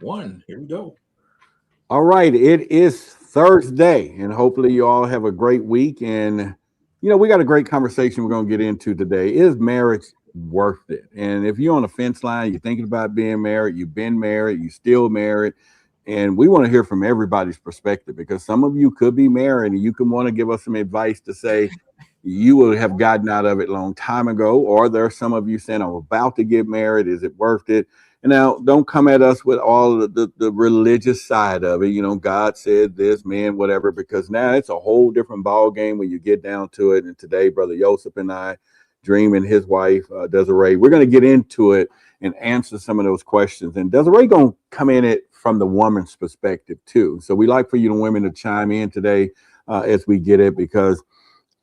One. Here we go. All right, it is Thursday, and hopefully you all have a great week. And we got a great conversation we're going to get into today. Is marriage worth it? And if you're on the fence line, you're thinking about being married, you've been married, you still married, and we want to hear from everybody's perspective because some of you could be married and you can want to give us some advice to say you will have gotten out of it a long time ago, or there are some of you saying, I'm about to get married. Is it worth it? And now don't come at us with all the religious side of it. God said this, man, whatever, because now it's a whole different ball game when you get down to it. And today, Brother Joseph and I, Dream and his wife, Desiree, we're going to get into it and answer some of those questions. And Desiree going to come in it from the woman's perspective too. So we like for you, the women, to chime in today as we get it, because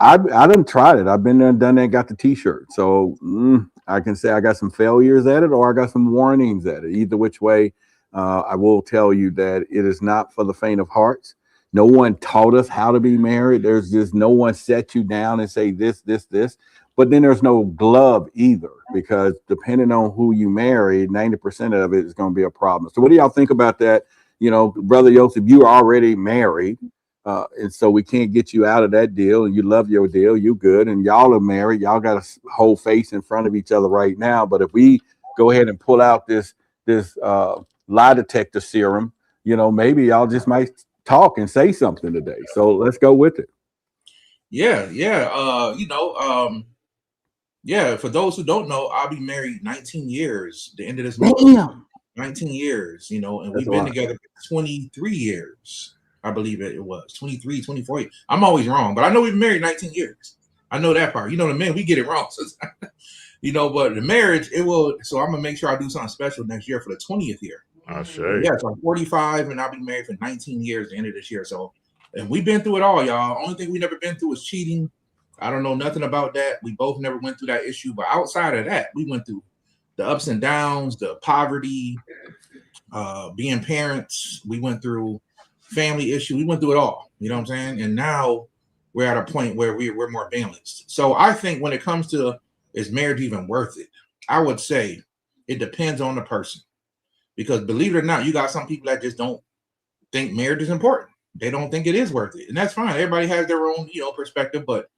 I done tried it. I've been there and done that, got the t-shirt. So I can say I got some failures at it or I got some warnings at it. Either which way, I will tell you that it is not for the faint of hearts. No one taught us how to be married. There's just no one set you down and say this, this, this. But then there's no glove either, because depending on who you marry, 90% of it is going to be a problem. So what do y'all think about that? Brother Joseph, you are already married. And so we can't get you out of that deal. And you love your deal. You good. And y'all are married. Y'all got a whole face in front of each other right now. But if we go ahead and pull out this lie detector serum, maybe y'all just might talk and say something today. So let's go with it. Yeah. Yeah. For those who don't know, I'll be married 19 years. The end of this month. Damn. 19 years, and That's we've been together for 23 years. I believe it was 23, 24 years. I'm always wrong, but I know we've been married 19 years. I know that part. The men, we get it wrong. But the marriage, it will. So I'm going to make sure I do something special next year for the 20th year. I say. Yeah, so I'm 45 and I'll be married for 19 years at the end of this year. So, and we've been through it all, y'all. Only thing we never been through is cheating. I don't know nothing about that. We both never went through that issue. But outside of that, we went through the ups and downs, the poverty, being parents. We went through family issue. We went through it all. You know what I'm saying? And now we're at a point where we're more balanced. So I think when it comes to, is marriage even worth it? I would say it depends on the person. Because believe it or not, you got some people that just don't think marriage is important. They don't think it is worth it. And that's fine. Everybody has their own, perspective. But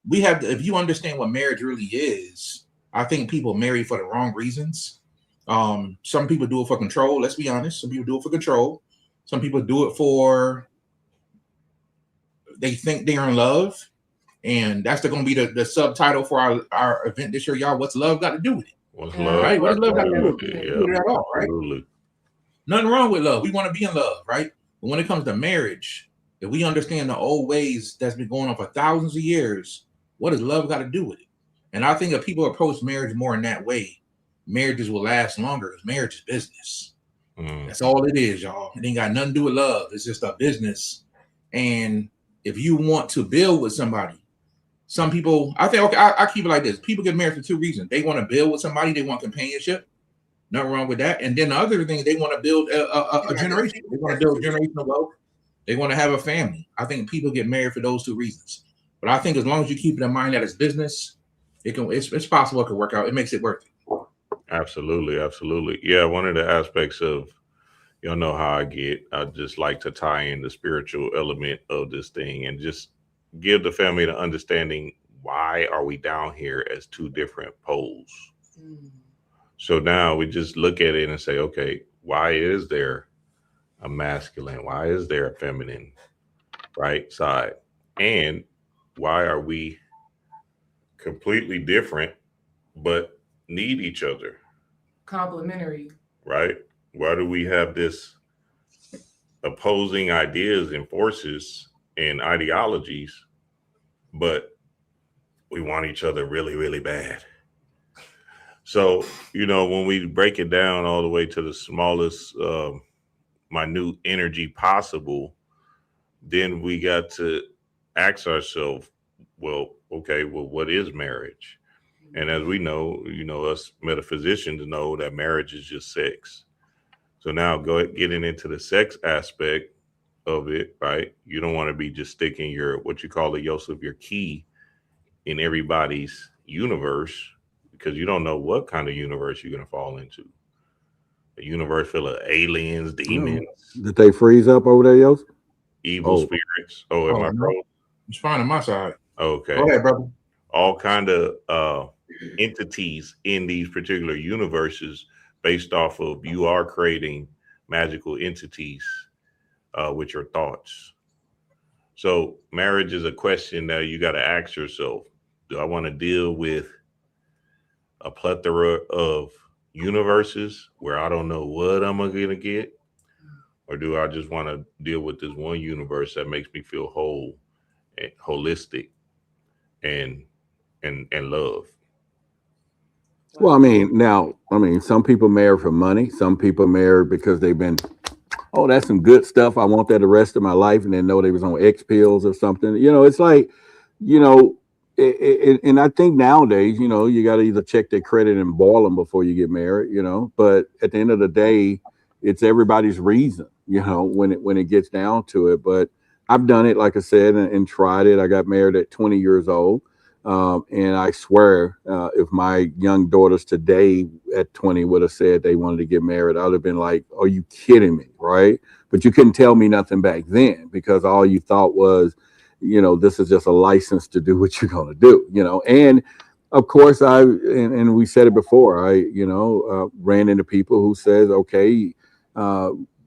we have to, if you understand what marriage really is, I think people marry for the wrong reasons. Some people do it for control. Let's be honest. Some people do it for control. Some people do it for, they think they're in love. And that's going to be the subtitle for our event this year, y'all. What's love got to do with it? What's love? Right? What does love got to do with it? it at all, right? Absolutely. Nothing wrong with love. We want to be in love, right? But when it comes to marriage, if we understand the old ways that's been going on for thousands of years, what does love got to do with it? And I think if people approach marriage more in that way, marriages will last longer, because marriage is business. That's all it is, y'all. It ain't got nothing to do with love. It's just a business. And if you want to build with somebody, some people, I think, okay, I keep it like this. People get married for two reasons. They want to build with somebody. They want companionship. Nothing wrong with that. And then the other thing, they want to build a generation. They want to build generational wealth. They want to have a family. I think people get married for those two reasons. But I think as long as you keep it in mind that it's business, it's possible it could work out. It makes it worth it. Absolutely, absolutely. Yeah, one of the aspects of, y'all know how I get. I just like to tie in the spiritual element of this thing and just give the family the understanding, why are we down here as two different poles? So now we just look at it and say, okay, why is there a masculine? Why is there a feminine, right side? And why are we completely different but need each other? Complementary. Right? Why do we have this opposing ideas and forces and ideologies, but we want each other really, really bad? So, when we break it down all the way to the smallest minute energy possible, then we got to ask ourselves, well, okay, what is marriage? And as we know, us metaphysicians know that marriage is just sex. So now getting into the sex aspect of it, right? You don't want to be just sticking your, what you call it, Joseph, your key in everybody's universe, because you don't know what kind of universe you're going to fall into. a universe full of aliens, demons, Did they freeze up over there, Yos? evil spirits. Oh, am I no. frozen? It's fine on my side. Okay. Go ahead, brother. All kind of entities in these particular universes based off of you are creating magical entities with your thoughts. So marriage is a question that you got to ask yourself. Do I want to deal with a plethora of universes where I don't know what I'm going to get? Or do I just want to deal with this one universe that makes me feel whole and holistic and love? Well, I mean, some people marry for money. Some people marry because they've been, oh, that's some good stuff. I want that the rest of my life, and then know they was on X pills or something. It's like, and I think nowadays, you got to either check their credit and boil them before you get married. But at the end of the day, it's everybody's reason. When it gets down to it. But I've done it, like I said, and tried it. I got married at 20 years old. And I swear, if my young daughters today at 20 would have said they wanted to get married, I would have been like, are you kidding me? Right. But you couldn't tell me nothing back then because all you thought was, this is just a license to do what you're going to do, and of course, and we said it before, I ran into people who says, okay,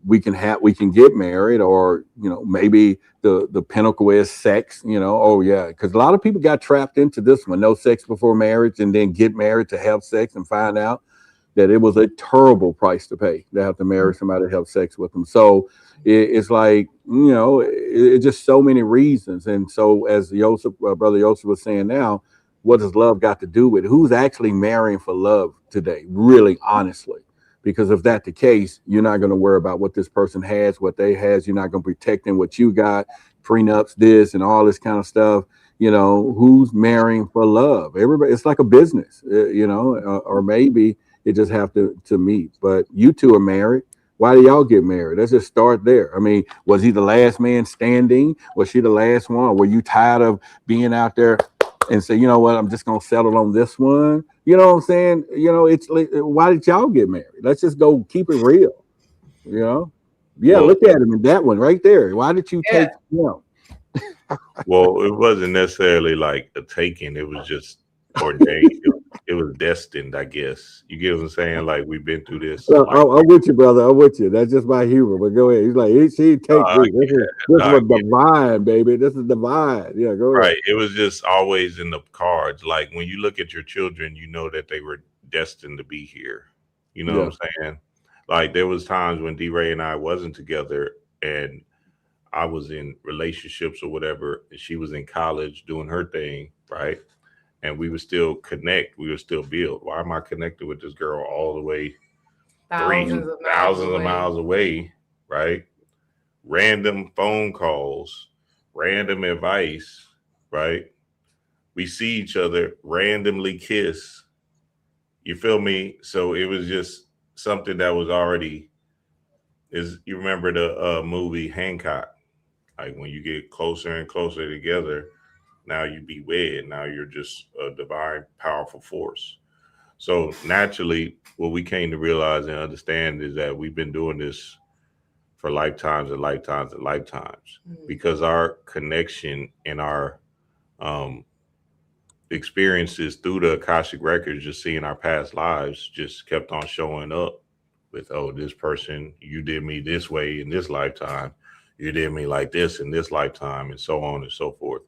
we can get married, or maybe the pinnacle is sex, oh yeah, because a lot of people got trapped into this one, no sex before marriage, and then get married to have sex and find out that it was a terrible price to pay to have to marry somebody to have sex with them. So it's like, it's just so many reasons. And so as brother Yosef was saying now, what does love got to do with it? Who's actually marrying for love today, really, honestly? Because if that's the case, you're not going to worry about what this person has, what they has. You're not going to protect them, what you got, prenups, this and all this kind of stuff. Who's marrying for love? Everybody, it's like a business, or maybe it just have to meet. But you two are married. Why do y'all get married? Let's just start there. I mean, was he the last man standing? Was she the last one? Were you tired of being out there and say, you know what, I'm just going to settle on this one? You know what I'm saying? It's like, why did y'all get married? Let's just go keep it real. Yeah, well, look at him in that one right there. Why did you take, Well, it wasn't necessarily like a taking. It was just ordained. It was destined, I guess. You get what I'm saying? Like, we've been through this. I'm with you, brother. I'm with you. That's just my humor. But go ahead. He's like, she take me. This was divine, baby. This is divine. Yeah, go ahead. Right. It was just always in the cards. Like, when you look at your children, you know that they were destined to be here. You know what I'm saying? Like, there was times when D-Ray and I wasn't together, and I was in relationships or whatever, and she was in college doing her thing, right? And we would still connect. We would still build. Why am I connected with this girl all the way thousands of miles away, right? Random phone calls, random advice, right? We see each other, randomly kiss. You feel me? So it was just something that was already, you remember the movie Hancock? Like, when you get closer and closer together, now you be wed. Now you're just a divine, powerful force. So naturally, what we came to realize and understand is that we've been doing this for lifetimes and lifetimes and lifetimes, because our connection and our experiences through the Akashic records, just seeing our past lives, just kept on showing up with, oh, this person, you did me this way in this lifetime, you did me like this in this lifetime, and so on and so forth.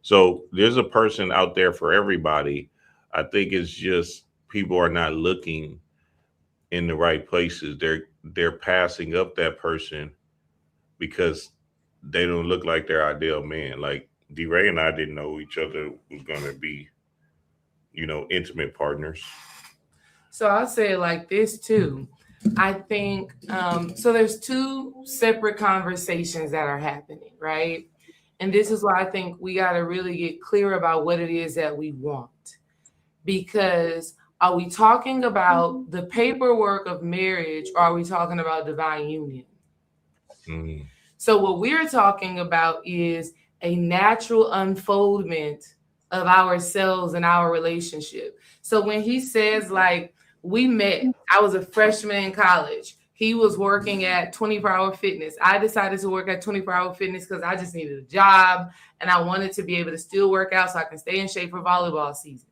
So there's a person out there for everybody. I think it's just people are not looking in the right places. They're passing up that person because they don't look like their ideal man. Like, D-Ray and I didn't know each other was going to be, intimate partners. So I'll say it like this too. I think, so there's two separate conversations that are happening, right? And this is why I think we got to really get clear about what it is that we want. Because are we talking about the paperwork of marriage, or are we talking about divine union? Mm-hmm. So what we're talking about is a natural unfoldment of ourselves and our relationship. So when he says, like, We met. I was a freshman in college. He was working at 24-Hour Fitness. I decided to work at 24-Hour Fitness because I just needed a job and I wanted to be able to still work out so I can stay in shape for volleyball season.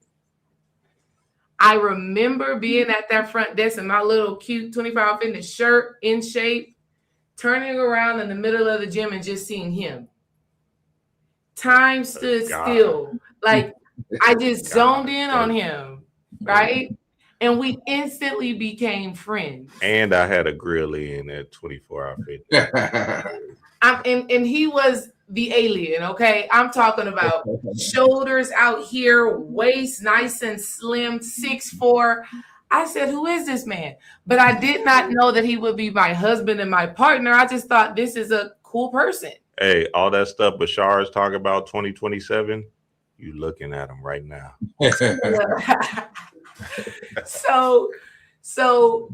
I remember being at that front desk in my little cute 24-Hour Fitness shirt, in shape, turning around in the middle of the gym and just seeing him. Time stood still. Like, I just zoned in on him, right? And we instantly became friends. And I had a grill in at 24-Hour Fitness. And he was the alien, okay? I'm talking about shoulders out here, waist nice and slim, 6'4". I said, who is this man? But I did not know that he would be my husband and my partner. I just thought this is a cool person. Hey, all that stuff Bashar is talking about 2027, you looking at him right now. So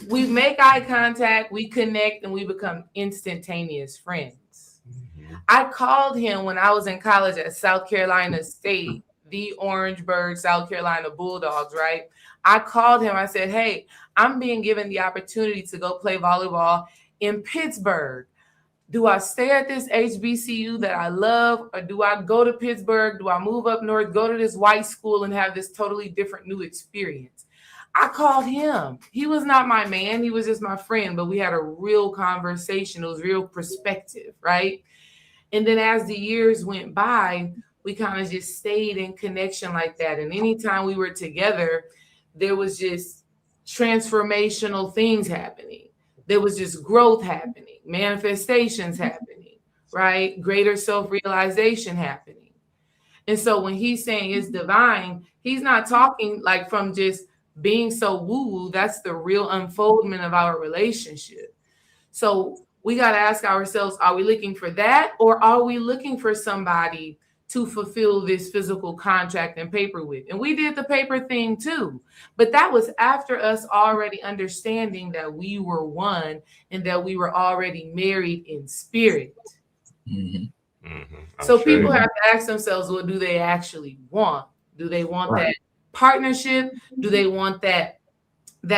we make eye contact, we connect, and we become instantaneous friends. Mm-hmm. I called him when I was in college at South Carolina State, the Orangeburg, South Carolina Bulldogs, right? I called him. I said, hey, I'm being given the opportunity to go play volleyball in Pittsburgh. Do I stay at this HBCU that I love, or do I go to Pittsburgh? Do I move up north, go to this white school and have this totally different new experience? I called him. He was not my man. He was just my friend, but we had a real conversation. It was real perspective, right? And then as the years went by, we kind of just stayed in connection like that. And anytime we were together, there was just transformational things happening. There was just growth happening, manifestations happening, right? Greater self-realization happening. And so when he's saying it's divine, he's not talking like from just being so woo-woo. That's the real unfoldment of our relationship. So we got to ask ourselves, are we looking for that, or are we looking for somebody to fulfill this physical contract and paper with? And we did the paper thing too, but that was after us already understanding that we were one and that we were already married in spirit. Mm-hmm. Mm-hmm. So people have to ask themselves, what do they actually want? Do they want that partnership? Do they want that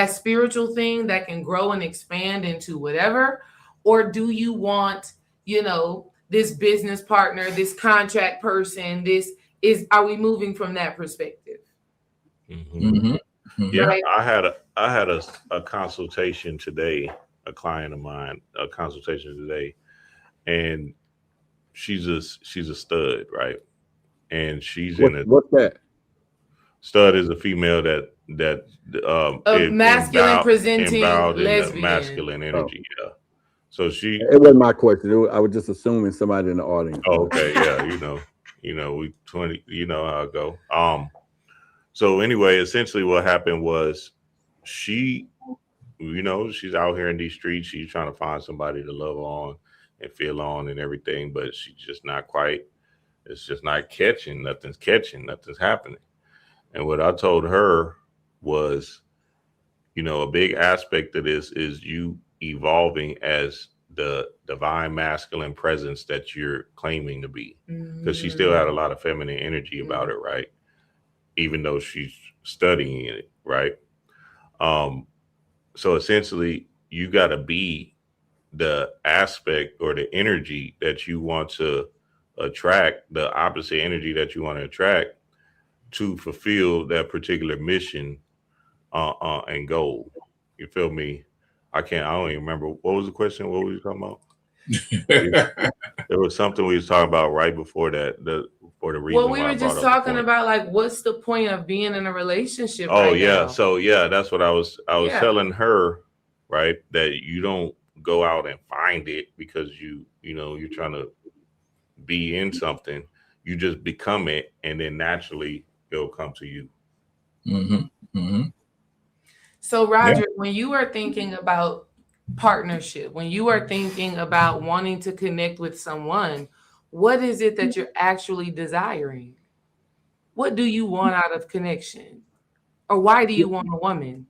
spiritual thing that can grow and expand into whatever? Or do you want, this business partner, this contract person, are we moving from that perspective? Mm-hmm. Mm-hmm. Yeah, right? I had a consultation today, a client of mine, a consultation today, and she's a stud, right? And she's what's that? Stud is a female that masculine presenting lesbian, masculine energy. Oh. Yeah. So it wasn't my question. I was just assuming somebody in the audience. Oh, okay. Yeah. We 20, how it go. So anyway, essentially what happened was she's out here in these streets. She's trying to find somebody to love on and feel on and everything, but she's just not quite, it's just not catching. Nothing's happening. And what I told her was, a big aspect of this is you evolving as the divine masculine presence that you're claiming to be, because she still had a lot of feminine energy about it, right? Even though she's studying it, right? So essentially you got to be the aspect or the energy that you want to attract, the opposite energy that you want to attract to fulfill that particular mission and goal. You feel me? I don't even remember. What was the question? What were you talking about? There was something we was talking about right before that. For the reason. Well, we were just talking about like, what's the point of being in a relationship? Oh, right yeah. Now? So yeah, that's what I was telling her, right? That you don't go out and find it because you're trying to be in something. You just become it, and then naturally it'll come to you. Mm-hmm. Mm-hmm. So Roger, when you are thinking about partnership, when you are thinking about wanting to connect with someone, what is it that you're actually desiring? What do you want out of connection? Or why do you want a woman?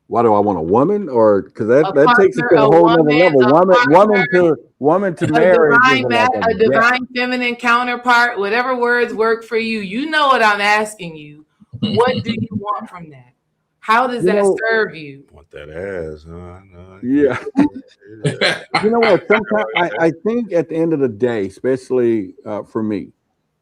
Why do I want a woman? Or because that takes it to a whole other level. Woman to marry. A divine feminine counterpart, whatever words work for you. You know what I'm asking you. What do you want from that? How does that serve you? Want that ass, huh? No, Yeah. You know what? Sometimes I think at the end of the day, especially for me,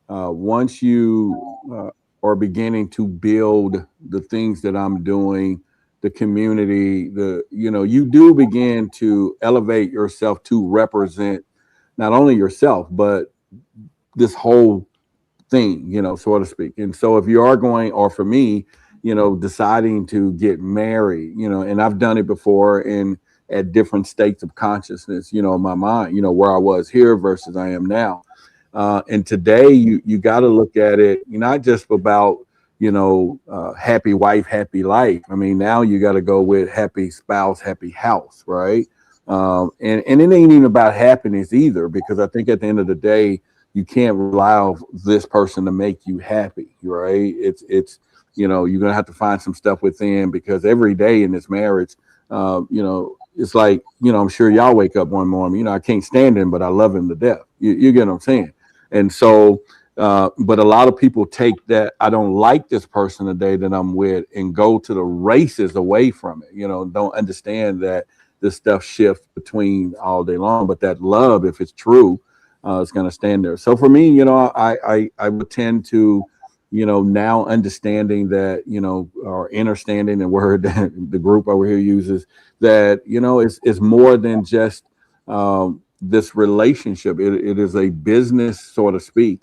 once you are beginning to build the things that I'm doing, the community, you do begin to elevate yourself to represent not only yourself, but this whole thing, so to speak. And so if you are going, or for me, deciding to get married, and I've done it before in at different states of consciousness, in my mind, where I was here versus I am now. And today you got to look at it, not just about, happy wife, happy life. I mean, now you got to go with happy spouse, happy house, right? And it ain't even about happiness either, because I think at the end of the day, you can't rely on this person to make you happy, right? It's you're gonna have to find some stuff within, because every day in this marriage, it's like, I'm sure y'all wake up one morning, I can't stand him, but I love him to death. You get what I'm saying? And so, but a lot of people take that I don't like this person today that I'm with and go to the races away from it. Don't understand that this stuff shifts between all day long, but that love, if it's true, it's going to stand there. So for me, I would tend to, now understanding that, or understanding the word that the group over here uses, that, it's more than just this relationship. It is a business, so to speak,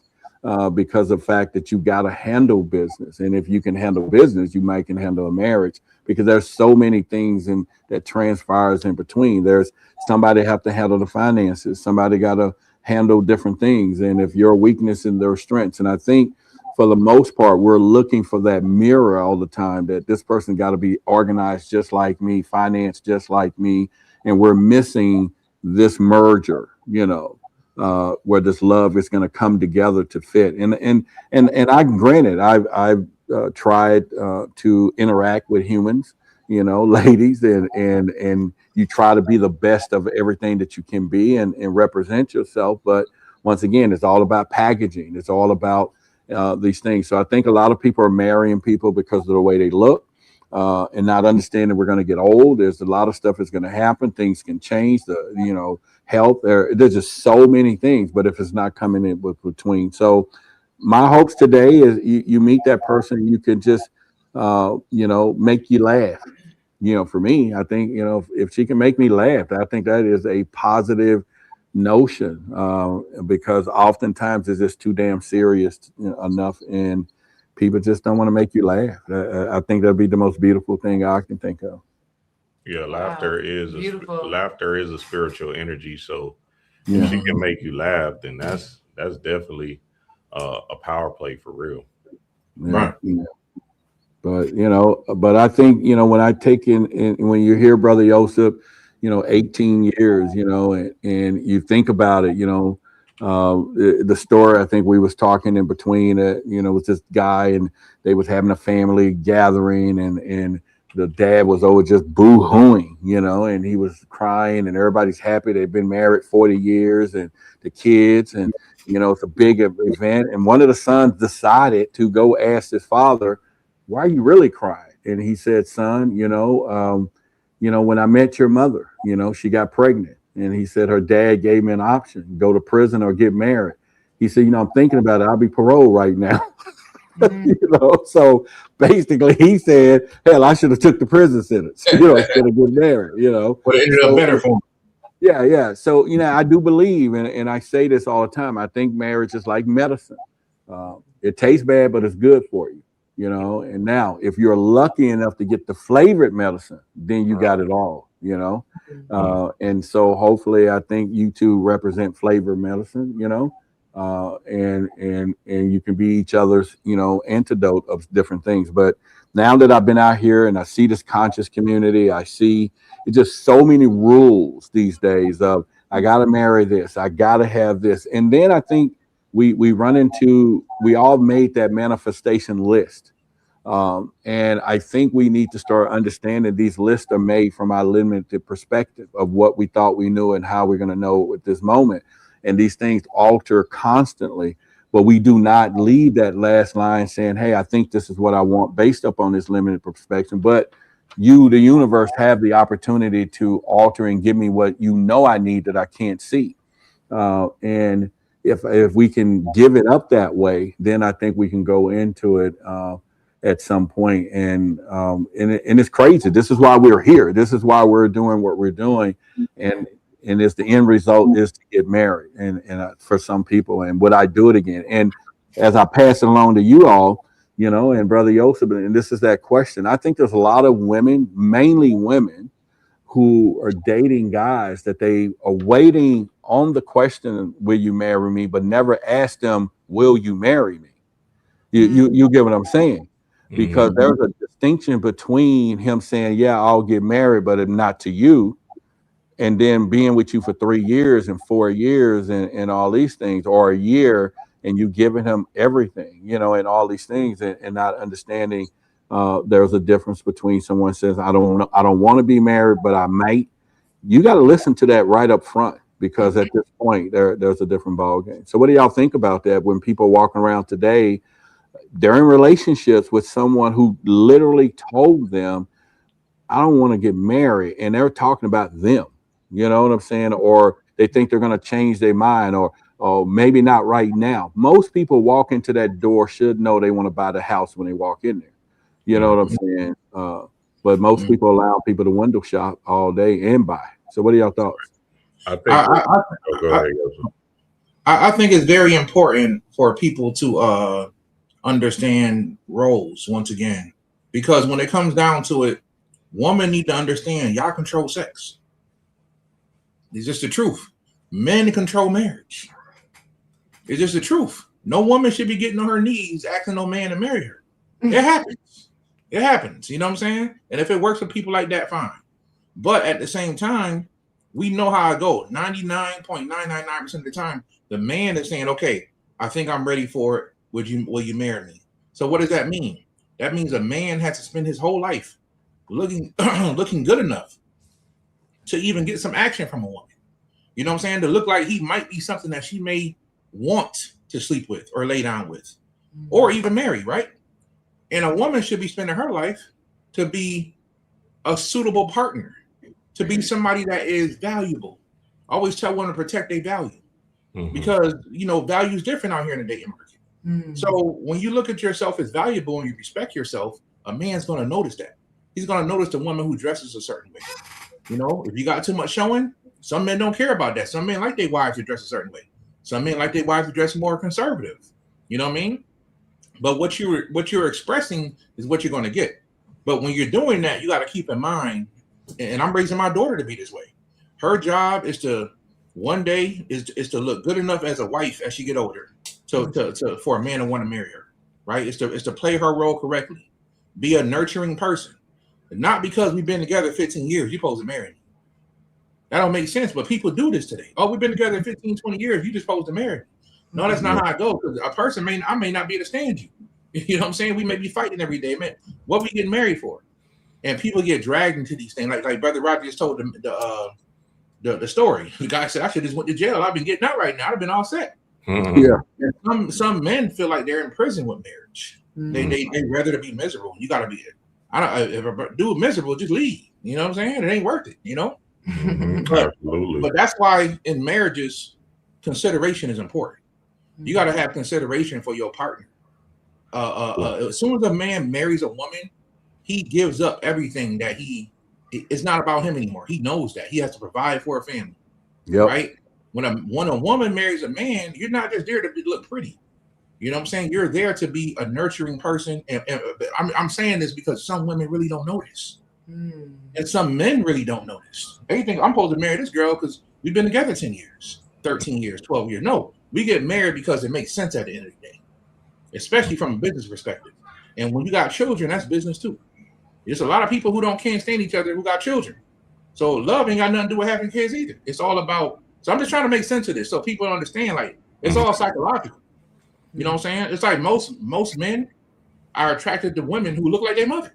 because of the fact that you got to handle business. And if you can handle business, you might can handle a marriage, because there's so many things that transpires in between. There's somebody have to handle the finances. Somebody got to handle different things, and if your weakness and their strengths. And I think for the most part, we're looking for that mirror all the time, that this person got to be organized just like me, financed just like me, and we're missing this merger, where this love is going to come together to fit. And I granted, I've tried to interact with humans, ladies, and you try to be the best of everything that you can be and represent yourself. But once again, it's all about packaging. It's all about these things. So I think a lot of people are marrying people because of the way they look, and not understanding we're going to get old. There's a lot of stuff that's going to happen. Things can change. Health. There's just so many things. But if it's not coming in between, so my hopes today is you meet that person, you can just make you laugh. For me, I think, if she can make me laugh, I think that is a positive notion, because oftentimes it's just too damn serious enough, and people just don't want to make you laugh. I think that'd be the most beautiful thing I can think of. Yeah, laughter is a spiritual energy. So Yeah. if she can make you laugh, then that's definitely a power play for real. Right. Yeah. But I think, when I take in when you hear Brother Joseph, 18 years, and you think about it, the story, I think we was talking in between, with this guy, and they was having a family gathering, and the dad was over just boo-hooing, and he was crying, and everybody's happy. They've been married 40 years, and the kids, and, it's a big event. And one of the sons decided to go ask his father, why are you really crying? And he said, son, when I met your mother, she got pregnant. And he said her dad gave me an option, go to prison or get married. He said, I'm thinking about it. I'll be paroled right now. So basically he said, hell, I should have took the prison sentence, instead of getting married, But it ended up better for him. Yeah. So, I do believe, and I say this all the time, I think marriage is like medicine. It tastes bad, but it's good for you. And now if you're lucky enough to get the flavored medicine, then you got it all, and so hopefully I think you two represent flavored medicine, and you can be each other's, antidote of different things. But now that I've been out here and I see this conscious community, I see it's just so many rules these days of I got to marry this, I got to have this. And then I think we all made that manifestation list. And I think we need to start understanding these lists are made from our limited perspective of what we thought we knew and how we're going to know at this moment. And these things alter constantly. but we do not leave that last line saying, hey, I think this is what I want based upon this limited perspective. But you, the universe, have the opportunity to alter and give me what you know I need that I can't see. And if we can give it up that way, then I think we can go into it at some point. And it's crazy. This is why we're here. This is why we're doing what we're doing. And it's the end result is to get married. And for some people, and would I do it again? And as I pass it along to you all, you know, and Brother Joseph, and this is that question. I think there's a lot of women, mainly women, who are dating guys that they are waiting on the question, will you marry me, but never ask them, will you marry me? You get what I'm saying? Because there's a distinction between him saying, yeah, I'll get married, but if not to you, and then being with you for 3 years and 4 years and all these things, or a year, and you giving him everything, you know, and all these things, and not understanding there's a difference between someone says, I don't want to be married, but I might. You got to listen to that right up front, because at this point there's a different ball game. So what do y'all think about that when people are walking around today, they're in relationships with someone who literally told them, I don't want to get married, and they're talking about them, you know what I'm saying? Or they think they're going to change their mind, or maybe not right now. Most people walk into that door should know they want to buy the house when they walk in there. You know what I'm saying? But most people allow people to window shop all day and buy. So what are y'all thoughts? I think it's very important for people to understand roles once again, because when it comes down to it, women need to understand y'all control sex. It's just the truth. Men control marriage. It's just the truth. No woman should be getting on her knees asking no man to marry her. It happens. It happens. You know what I'm saying? And if it works for people like that, fine. But at the same time, we know how it goes. 99.999% of the time, the man is saying, okay, I think I'm ready for it. Will you marry me? So what does that mean? That means a man has to spend his whole life looking good enough to even get some action from a woman. You know what I'm saying? To look like he might be something that she may want to sleep with or lay down with, or even marry, right? And a woman should be spending her life to be a suitable partner, to be somebody that is valuable. I always tell women to protect their value, because, you know, value is different out here in the dating market. So when you look at yourself as valuable and you respect yourself, a man's going to notice that. He's going to notice the woman who dresses a certain way. You know, if you got too much showing, some men don't care about that. Some men like their wives to dress a certain way. Some men like their wives to dress more conservative. You know what I mean? But what you're expressing is what you're going to get. But when you're doing that, you got to keep in mind, and I'm raising my daughter to be this way. Her job is to one day is to look good enough as a wife as she get older to for a man to want to marry her, right? It's to play her role correctly, be a nurturing person. Not because we've been together 15 years, you're supposed to marry me. That don't make sense, but people do this today. Oh, we've been together 15, 20 years, you're just supposed to marry me. No, that's not how it goes, because a person I may not be able to stand you. You know what I'm saying? We may be fighting every day, man. What we getting married for? And people get dragged into these things. Like Brother Roger just told the story. The guy said, I should just went to jail. I've been getting out right now. I've been all set. Yeah. And some men feel like they're in prison with marriage. They rather to be miserable. You got to be. If a dude miserable, just leave. You know what I'm saying? It ain't worth it. You know. Absolutely. But that's why in marriages, consideration is important. You got to have consideration for your partner. As soon as a man marries a woman, he gives up everything that it's not about him anymore. He knows that he has to provide for a family. Right? When a woman marries a man, you're not just there to look pretty. You know what I'm saying? You're there to be a nurturing person. And I'm saying this because some women really don't notice. And some men really don't notice. They think I'm supposed to marry this girl because we've been together 10 years, 13 years, 12 years. No, we get married because it makes sense at the end of the day, especially from a business perspective. And when you got children, that's business too. There's a lot of people who can't stand each other who got children. So love ain't got nothing to do with having kids either. It's all about, so I'm just trying to make sense of this so people understand, like, it's all psychological. You know what I'm saying? It's like most men are attracted to women who look like their mother.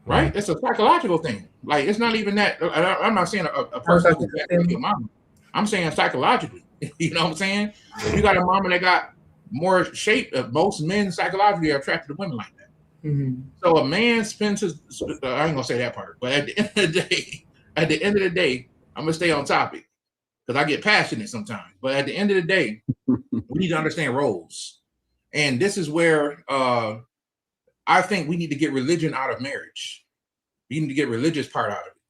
Right? It's a psychological thing. Like, it's not even that. I'm not saying a person looks like your mama. I'm saying psychologically. You know what I'm saying? If you got a mama that got more shape. Most men psychologically are attracted to women like that. Mhm. So a man spends his. I ain't gonna say that part, but at the end of the day, I'm gonna stay on topic because I get passionate sometimes. But at the end of the day, we need to understand roles, and this is where I think we need to get religion out of marriage. We need to get religious part out of it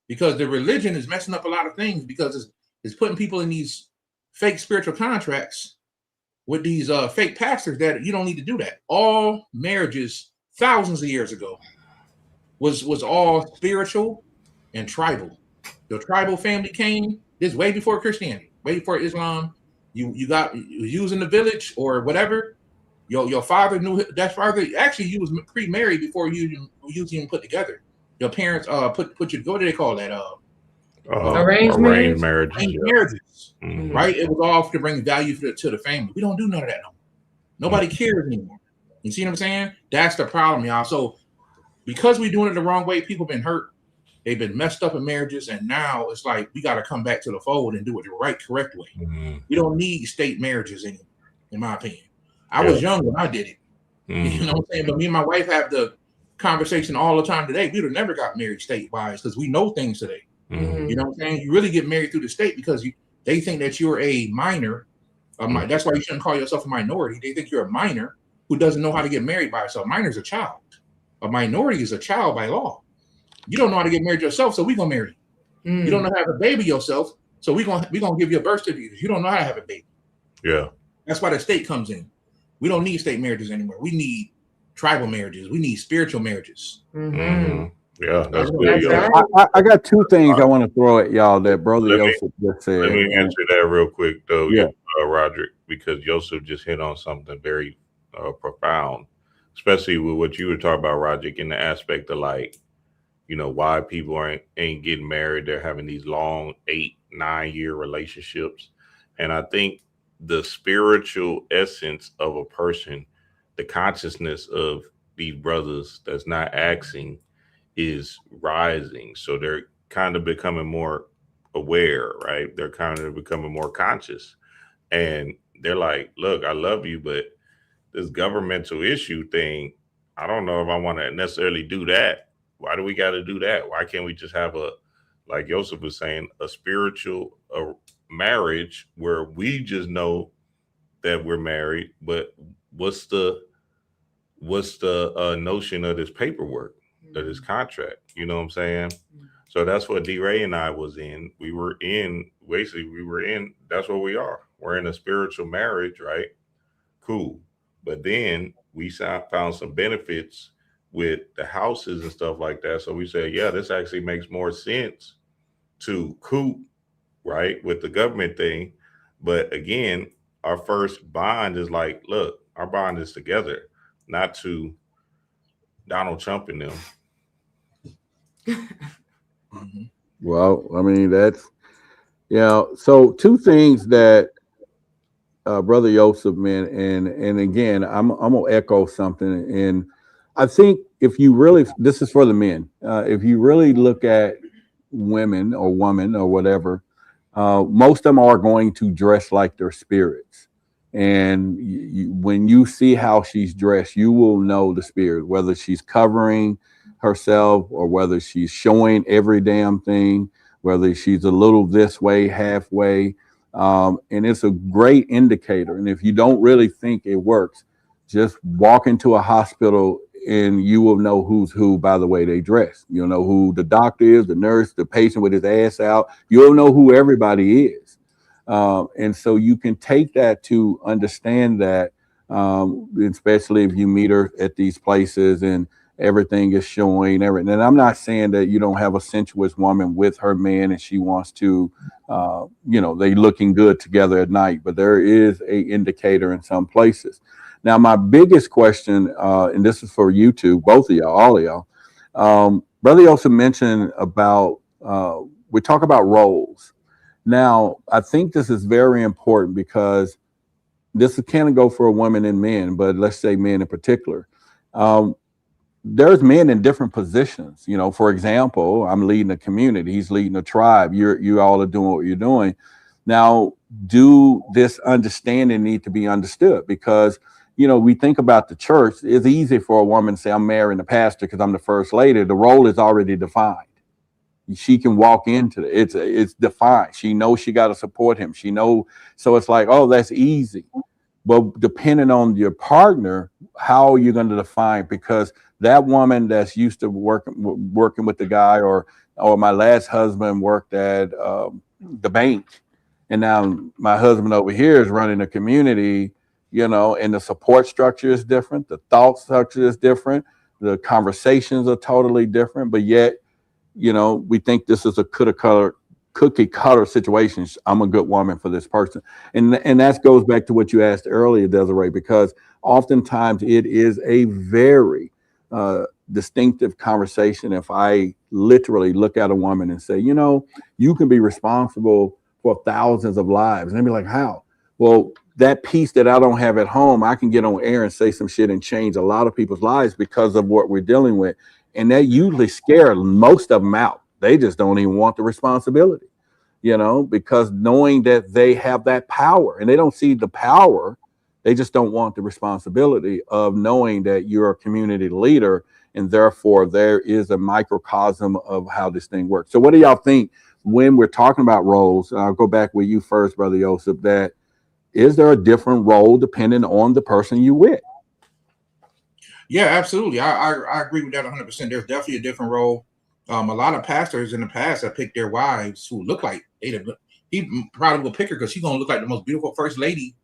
because the religion is messing up a lot of things because it's putting people in these fake spiritual contracts with these fake pastors that you don't need to do that. All marriages thousands of years ago was all spiritual and tribal. The tribal family came this way before Christianity, way before Islam. You was in the village or whatever. Your father knew that father. Actually, you was pre-married before you even put together. Your parents put you. What do they call that? Arranged marriages. Marriages, Mhm. right? It was all to bring value to the family. We don't do none of that no more. Nobody cares anymore. You see what I'm saying? That's the problem, y'all. So because we're doing it the wrong way, people been hurt. They've been messed up in marriages, and now it's like we got to come back to the fold and do it the right, correct way. Mhm. We don't need state marriages anymore, in my opinion. I was young when I did it. Mhm. You know what I'm saying? But me and my wife have the conversation all the time today. We would have never got married state-wise because we know things today. Mhm. You know what I'm saying? You really get married through the state because they think that you're a minor. That's why you shouldn't call yourself a minority. They think you're a minor who doesn't know how to get married by herself. Minor's a child. A minority is a child by law. You don't know how to get married yourself, so we're gonna marry you. You don't know how to have a baby yourself, so we're gonna give you a birth certificate. You don't know how to have a baby. Yeah. That's why the state comes in. We don't need state marriages anymore. We need tribal marriages. We need spiritual marriages. Mhm. Yeah, that's good. That's Yeah. right. I got two things I want to throw at y'all that Brother Joseph just said. Let me answer that real quick, though, Yeah. Roderick, because Joseph just hit on something very profound, especially with what you were talking about, Roderick, in the aspect of like, why people ain't getting married. They're having these long 8-9 year relationships. And I think the spiritual essence of a person, the consciousness of these brothers that's not asking is rising. So they're kind of becoming more aware, right? They're kind of becoming more conscious. And they're like, look, I love you, but this governmental issue thing, I don't know if I want to necessarily do that. Why do we got to do that? Why can't we just have like Joseph was saying, a spiritual marriage where we just know that we're married, but what's the notion of this paperwork, of this contract? You know what I'm saying? So that's what D-Ray and I was in. We were in, that's what we are. We're in a spiritual marriage, right? Cool. But then we found some benefits with the houses and stuff like that. So we said, yeah, this actually makes more sense to coop, right, with the government thing. But again, our first bond is like, look, our bond is together, not to Donald Trump and them. Well, I mean, so two things that Brother Joseph meant, and again, I'm gonna echo something, and I think if you really, this is for the men, if you really look at women or woman or whatever, most of them are going to dress like their spirits. And when you see how she's dressed, you will know the spirit, whether she's covering herself or whether she's showing every damn thing, whether she's a little this way, halfway. And it's a great indicator. And if you don't really think it works, just walk into a hospital and you will know who's who by the way they dress. You'll know who the doctor is, the nurse, the patient with his ass out. You'll know who everybody is. And so you can take that to understand that, especially if you meet her at these places and everything is showing everything. And I'm not saying that you don't have a sensuous woman with her man and she wants to, they looking good together at night, but there is a indicator in some places. Now, my biggest question, and this is for you two, both of y'all, all of y'all, Brother also mentioned about, we talk about roles. Now, I think this is very important because this can go for women and men, but let's say men in particular. There's men in different positions. For example, I'm leading a community. He's leading a tribe. You all are doing what you're doing. Now, do this understanding need to be understood? Because, we think about the church. It's easy for a woman to say, I'm marrying the pastor because I'm the first lady. The role is already defined. She can walk into it. It's defined. She knows she got to support him. She knows. So it's like, oh, that's easy. But depending on your partner, how are you going to define? Because that woman that's used to working with the guy, or my last husband worked at the bank, and now my husband over here is running a community, and the support structure is different. The thought structure is different. The conversations are totally different, but yet, we think this is a cookie cutter situation. I'm a good woman for this person. And that goes back to what you asked earlier, Desiree, because oftentimes it is a very distinctive conversation. If I literally look at a woman and say, you can be responsible for thousands of lives. And they'd be like, how? Well, that piece that I don't have at home, I can get on air and say some shit and change a lot of people's lives because of what we're dealing with. And that usually scares most of them out. They just don't even want the responsibility, because knowing that they have that power, and they don't see the power, they just don't want the responsibility of knowing that you're a community leader, and therefore there is a microcosm of how this thing works. So what do y'all think when we're talking about roles? And I'll go back with you first, Brother Joseph, that is there a different role depending on the person you with? Yeah, absolutely. I agree with that 100%. There's definitely a different role. A lot of pastors in the past have picked their wives who look like he probably will pick her because she's gonna look like the most beautiful first lady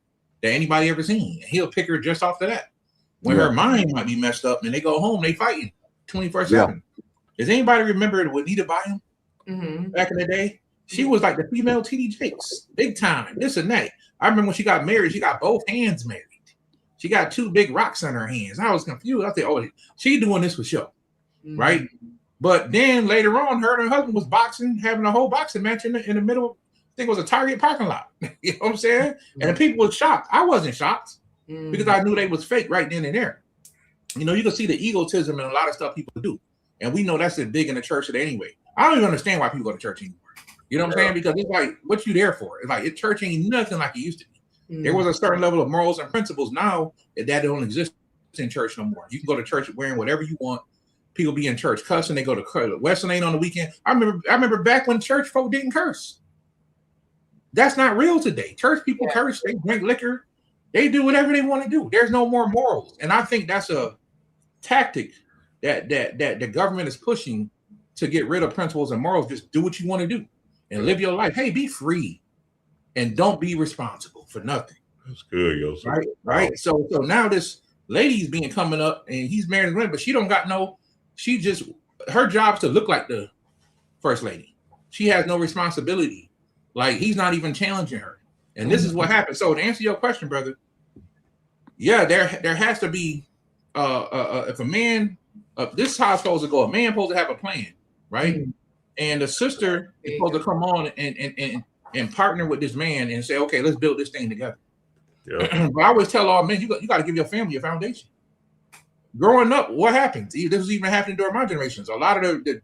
that anybody ever seen. And he'll pick her just off of that. When her mind might be messed up and they go home, they fighting 24/7. Does anybody remember Juanita Bynum back in the day? She was like the female TD Jakes, big time, this and that. I remember when she got married, she got both hands married. She got two big rocks on her hands. I was confused. I said, oh, she doing this for show, right? But then later on, her and her husband was boxing, having a whole boxing match in the middle. I think it was a Target parking lot. You know what I'm saying? And the people were shocked. I wasn't shocked because I knew they was fake right then and there. You can see the egotism in a lot of stuff people do. And we know that's big in the church today anyway. I don't even understand why people go to church anymore. You know what I'm saying? Because it's like, what you there for? It's like, church ain't nothing like it used to be. There was a certain level of morals and principles now that don't exist in church no more. You can go to church wearing whatever you want. People be in church cussing. They go to Western Lane on the weekend. I remember back when church folk didn't curse. That's not real today. Church people curse. They drink liquor. They do whatever they want to do. There's no more morals. And I think that's a tactic that the government is pushing to get rid of principles and morals. Just do what you want to do and live your life. Hey, be free and don't be responsible for nothing. That's good, Joseph. Right. Wow. So now this lady's being coming up and he's married and but she don't got her job is to look like the first lady. She has no responsibility. Like he's not even challenging her. And this is what happens. So to answer your question, brother, there has to be if a man this is how it's supposed to go. A man supposed to have a plan, right? And the sister is supposed to come on and partner with this man and say, okay, let's build this thing together. Yeah. But I always tell all men, you got to give your family a foundation. Growing up, what happens? This was even happening during my generations. A lot of the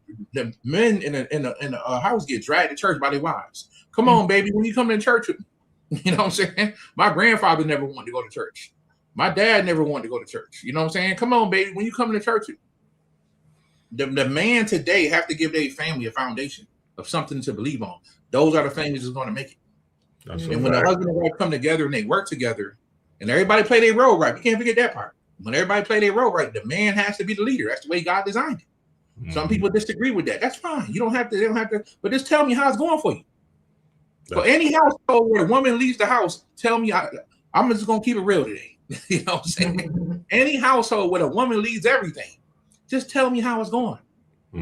men in the house get dragged to church by their wives. Come on, baby, when you come to church, you know what I'm saying? My grandfather never wanted to go to church. My dad never wanted to go to church. You know what I'm saying? Come on, baby, when you come to church, the man today have to give their family a foundation of something to believe on. Those are the families that's going to make it. And when the husband and wife come together and they work together and everybody play their role right, we can't forget that part. When everybody play their role right, the man has to be the leader. That's the way God designed it. Some people disagree with that. That's fine. They don't have to, but just tell me how it's going for you. For any household where the woman leaves the house, tell me, I'm just going to keep it real today. You know what I'm saying? Any household where a woman leads everything, just tell me how it's going.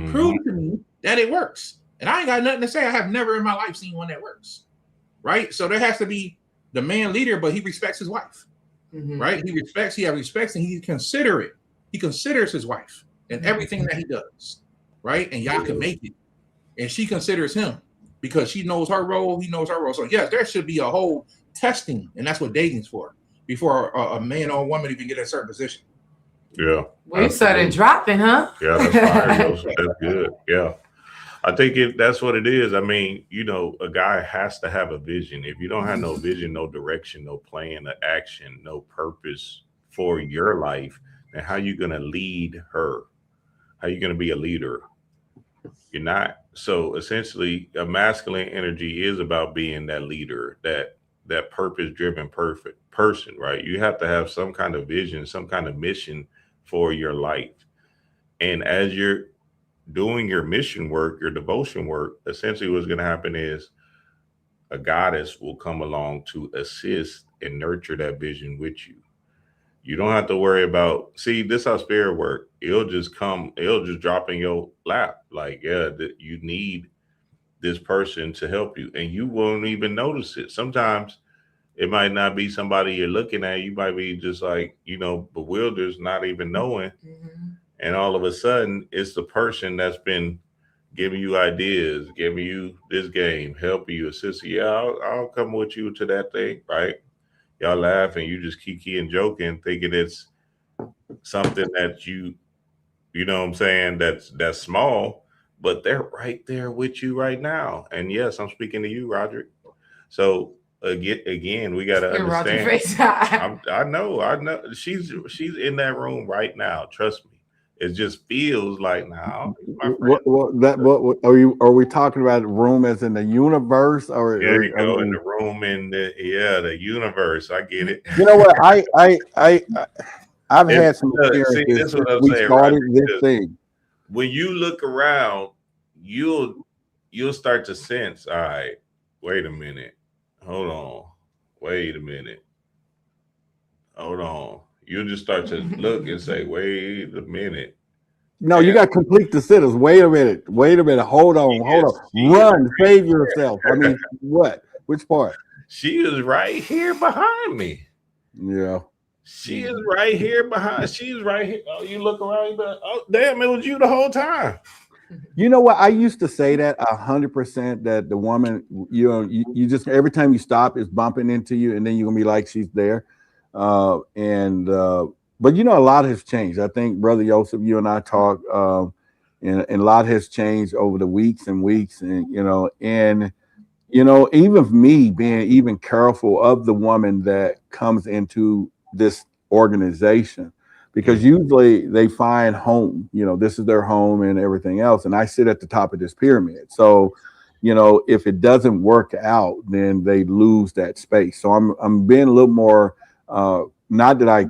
Prove to me that it works. And I ain't got nothing to say. I have never in my life seen one that works. Right? So there has to be the man leader, but he respects his wife. Right? He has respect, and he considers his wife and everything that he does. Right? And y'all can make it. And she considers him because she knows her role, he knows her role. So yes, there should be a whole testing, and that's what dating's for, before a man or a woman even get in a certain position. Yeah. We started dropping, huh? Yeah, that's fire. That's good. Yeah. I think that's what it is. I mean, a guy has to have a vision. If you don't have no vision, no direction, no plan, no action, no purpose for your life, then how you gonna lead her? How you gonna be a leader? You're not. So essentially, a masculine energy is about being that leader, that purpose driven perfect person, right? You have to have some kind of vision, some kind of mission for your life. And as you're doing your mission work, your devotion work, essentially what's going to happen is a goddess will come along to assist and nurture that vision with you. You don't have to worry about, see, this how spirit work. It'll just come, it'll just drop in your lap. Like, yeah, you need this person to help you, and you won't even notice it. Sometimes it might not be somebody you're looking at. You might be just like, bewildered, not even knowing. Mm-hmm. And all of a sudden, it's the person that's been giving you ideas, giving you this game, helping you, assist you. Yeah, I'll come with you to that thing, right? Y'all laugh and you just kiki and joking, thinking it's something that you know what I'm saying, that's small, but they're right there with you right now. And yes, I'm speaking to you, Roderick. So again, we got to understand. I know. She's in that room right now. Trust me. It just feels like now. What are we talking about? Room as in the universe, or there you go, in the room in the universe. I get it. You know what? I've had some experiences. We started this thing. When you look around, you'll start to sense. All right, wait a minute. Hold on. Wait a minute. Hold on. You'll just start to look and say, wait a minute. No, you got to complete the sentence. Wait a minute. Hold on. Run. Save yourself. I mean, what? Which part? She is right here behind me. Yeah. She is right here behind. She's right here. Oh, you look around. Oh, damn, it was you the whole time. You know what? I used to say that 100% that the woman, you just, every time you stop, is bumping into you, and then you're going to be like, she's there. But a lot has changed. I think, Brother Joseph, you and I talk, and a lot has changed over the weeks and weeks, and even me being even careful of the woman that comes into this organization, because usually they find home, this is their home and everything else. And I sit at the top of this pyramid. So, if it doesn't work out, then they lose that space. So I'm being a little more, not that I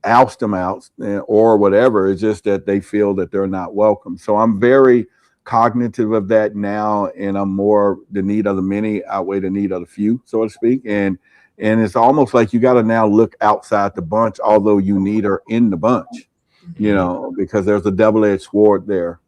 oust them out or whatever. It's just that they feel that they're not welcome. So I'm very cognitive of that now, and I'm more, the need of the many outweigh the need of the few, so to speak. And it's almost like you got to now look outside the bunch, although you need her in the bunch, because there's a double-edged sword there,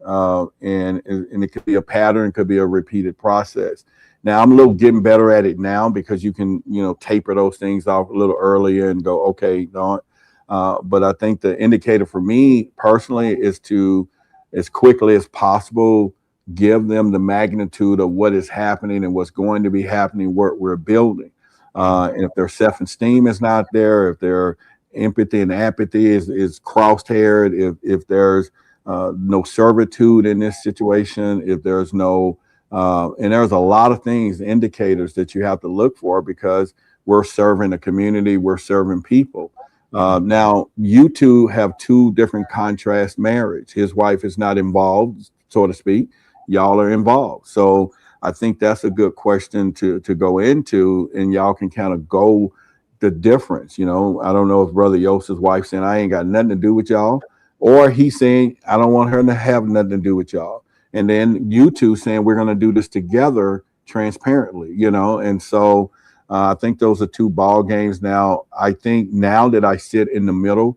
and it could be a pattern, could be a repeated process. Now I'm a little getting better at it now, because you can taper those things off a little earlier and go, okay, don't. But I think the indicator for me personally is to, as quickly as possible, give them the magnitude of what is happening and what's going to be happening, what we're building. And if their self-esteem is not there, if their empathy and apathy is cross-haired, if there's no servitude in this situation, if there's no, and there's a lot of things, indicators that you have to look for, because we're serving a community, we're serving people. Now, you two have two different contrast marriage. His wife is not involved, so to speak. Y'all are involved. So I think that's a good question to go into, and y'all can kind of go the difference. I don't know if Brother Joseph's wife saying, I ain't got nothing to do with y'all, or he's saying, I don't want her to have nothing to do with y'all. And then you two saying, we're going to do this together transparently, and so I think those are two ball games. Now, I think now that I sit in the middle,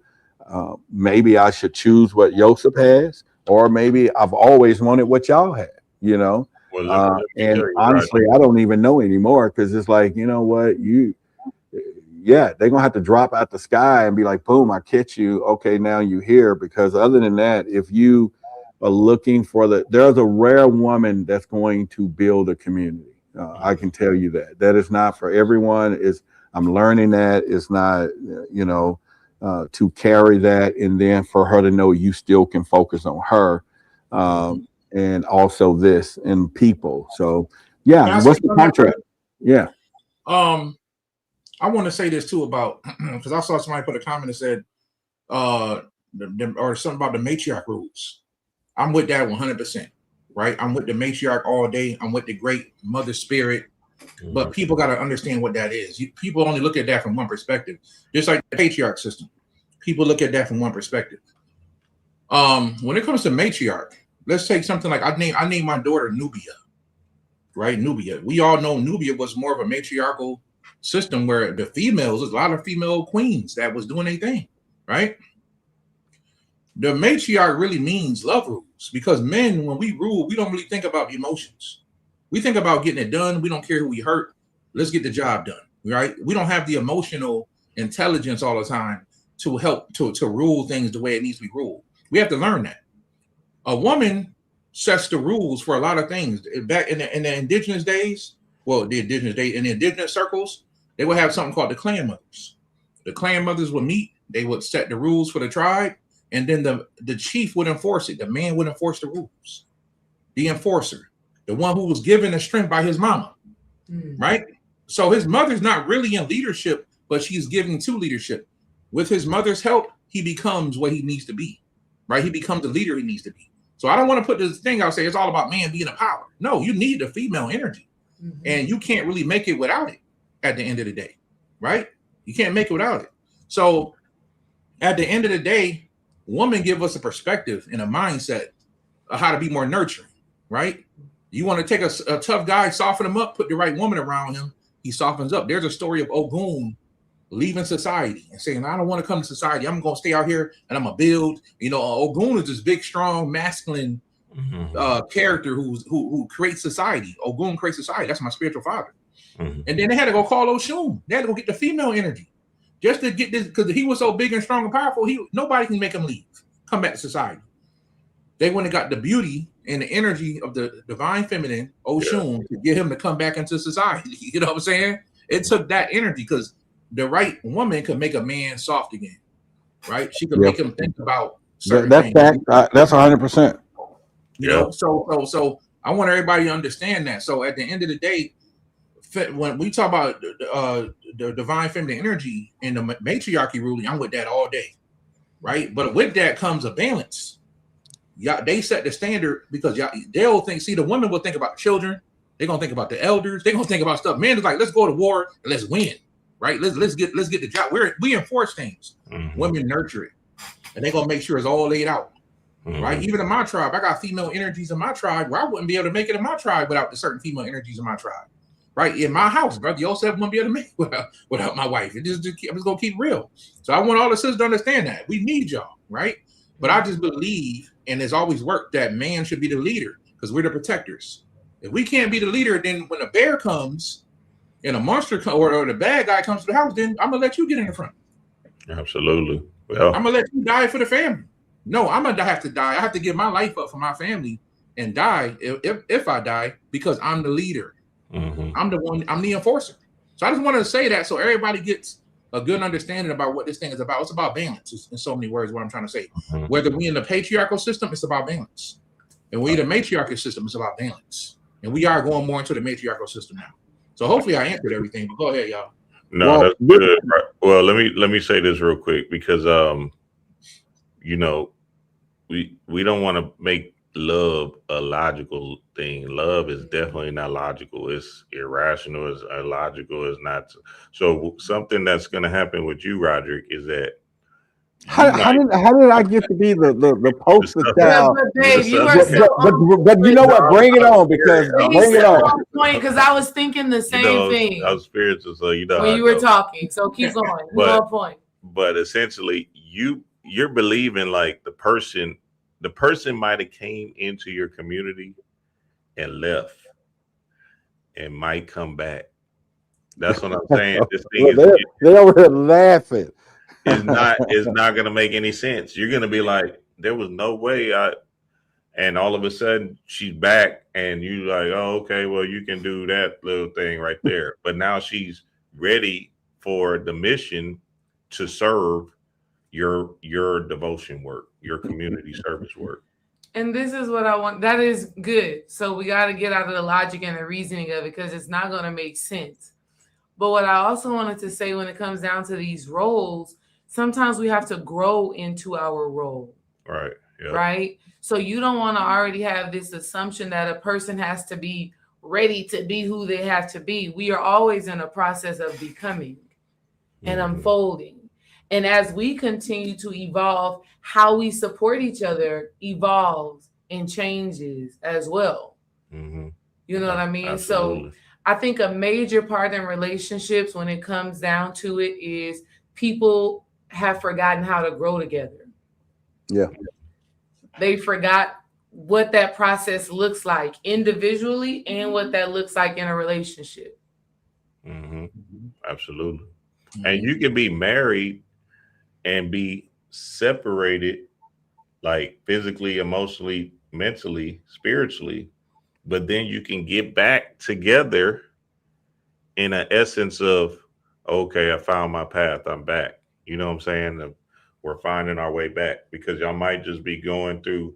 maybe I should choose what Joseph has, or maybe I've always wanted what y'all had, Well, and honestly, I don't even know anymore, because it's like, you know what, they're going to have to drop out the sky and be like, boom, I catch you. Okay, now you here. Because other than that, if you are looking for there's a rare woman that's going to build a community. I can tell you that is not for everyone. I'm learning that it's not, to carry that, and then for her to know you still can focus on her. and also this and people. So yeah, Can I say what's the something contract? Yeah. I want to say this too about because I saw somebody put a comment that said or something about the matriarch rules. I'm with that 100%, right? I'm with the matriarch all day. I'm with the great mother spirit, but people got to understand what that is. People only look at that from one perspective, just like the patriarch system. People look at that from one perspective. When it comes to matriarch, let's take something like I named my daughter Nubia, right? Nubia. We all know Nubia was more of a matriarchal system where the females, there's a lot of female queens that was doing their thing, right? The matriarch really means love rules because men, when we rule, we don't really think about the emotions. We think about getting it done. We don't care who we hurt. Let's get the job done, right? We don't have the emotional intelligence all the time to help to rule things the way it needs to be ruled. We have to learn that. A woman sets the rules for a lot of things. Back in the indigenous days, in the indigenous circles, they would have something called the clan mothers. The clan mothers would meet. They would set the rules for the tribe. And then the chief would enforce it. The man would enforce the rules. The enforcer, the one who was given the strength by his mama, right? So his mother's not really in leadership, but she's giving to leadership. With his mother's help, he becomes what he needs to be, right? He becomes the leader he needs to be. So I don't want to put this thing out, say it's all about man being a power. No, you need the female energy. And you can't really make it without it at the end of the day, right? You can't make it without it. So at the end of the day, women give us a perspective and a mindset of how to be more nurturing, right? You want to take a tough guy, soften him up, put the right woman around him, he softens up. There's a story of Ogun leaving society and saying, I don't want to come to society. I'm going to stay out here and I'm going to build. You know, Ogun is this big, strong, masculine character who creates society. Ogun creates society. That's my spiritual father. And then they had to go call Oshun. They had to go get the female energy. Just to get this, because he was so big and strong and powerful, nobody can make him leave, come back to society. They went and got the beauty and the energy of the divine feminine, Oshun, to get him to come back into society. You know what I'm saying? It took that energy because the right woman could make a man soft again, right? She could make him think about certain things. That's 100%. You know, so I want everybody to understand that. So at the end of the day, when we talk about the divine feminine energy and the matriarchy ruling, I'm with that all day, right? But with that comes a balance. They set the standard because they'll think. See, the women will think about the children. They're gonna think about the elders. They're gonna think about stuff. Men is like, let's go to war and let's win, right? Let's get the job. We enforce things. Women nurture it, and they're gonna make sure it's all laid out, right? Even in my tribe, I got female energies in my tribe where I wouldn't be able to make it in my tribe without the certain female energies in my tribe. Right in my house, brother, Yosef wouldn't be able to make it without my wife. I'm just gonna keep real. So I want all the sisters to understand that we need y'all, right? But I just believe, and it's always worked, that man should be the leader because we're the protectors. If we can't be the leader, then when a bear comes and a monster or the bad guy comes to the house, then I'm gonna let you get in the front. Absolutely. Well, I'm gonna let you die for the family. No, I'm gonna have to die. I have to give my life up for my family and die if I die because I'm the leader. I'm the one, I'm the enforcer. So I just wanted to say that so everybody gets a good understanding about what this thing is about. It's about balance in so many words, what I'm trying to say. Whether we in the patriarchal system, it's about balance. And we in the matriarchal system, it's about balance. And we are going more into the matriarchal system now. So hopefully I answered everything, but go ahead, y'all. No, that's good. Well, let me say this real quick because you know, we don't want to make love a logical thing. Love is definitely not logical. It's irrational. It's illogical. It's not. So something that's going to happen with you, Roderick, is that how did I get to be the poster child? But Dave, you are but you know what? Bring it on because bring it on. Because I was thinking the same thing. I was spiritual, so you know when you were talking. So keep going. No point. But essentially, you're believing like the person might have came into your community and left and might come back. That's what I'm saying. This thing they're over here laughing. It's not going to make any sense. You're going to be like, there was no way and all of a sudden she's back and you like, oh, okay, well, you can do that little thing right there. But now she's ready for the mission to serve your devotion work, your community service work. And this is what I want. That is good. So we got to get out of the logic and the reasoning of it because it's not going to make sense. But what I also wanted to say when it comes down to these roles, sometimes we have to grow into our role. Right. Yep. Right. So you don't want to already have this assumption that a person has to be ready to be who they have to be. We are always in a process of becoming and unfolding. And as we continue to evolve, how we support each other evolves and changes as well. Mm-hmm. You know what I mean? Absolutely. So I think a major part in relationships when it comes down to it is people have forgotten how to grow together. Yeah. They forgot what that process looks like individually and what that looks like in a relationship. Mm-hmm. Absolutely. And you can be married and be separated, like physically, emotionally, mentally, spiritually, but then you can get back together in an essence of, okay, I found my path, I'm back. You know what I'm saying? We're finding our way back because y'all might just be going through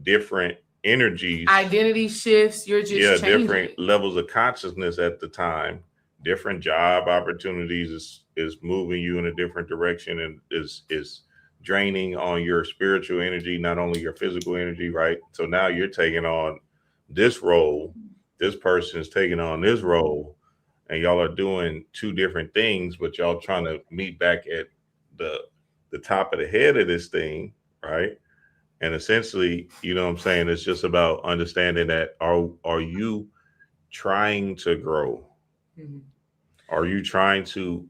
different energies, identity shifts. You're just changing. Different levels of consciousness at the time. Different job opportunities is moving you in a different direction and is draining on your spiritual energy, not only your physical energy, right? So now you're taking on this role, this person is taking on this role, and y'all are doing two different things, but y'all trying to meet back at the top of the head of this thing, right? And essentially, you know what I'm saying, it's just about understanding that are you trying to grow? Mm-hmm. Are you trying to,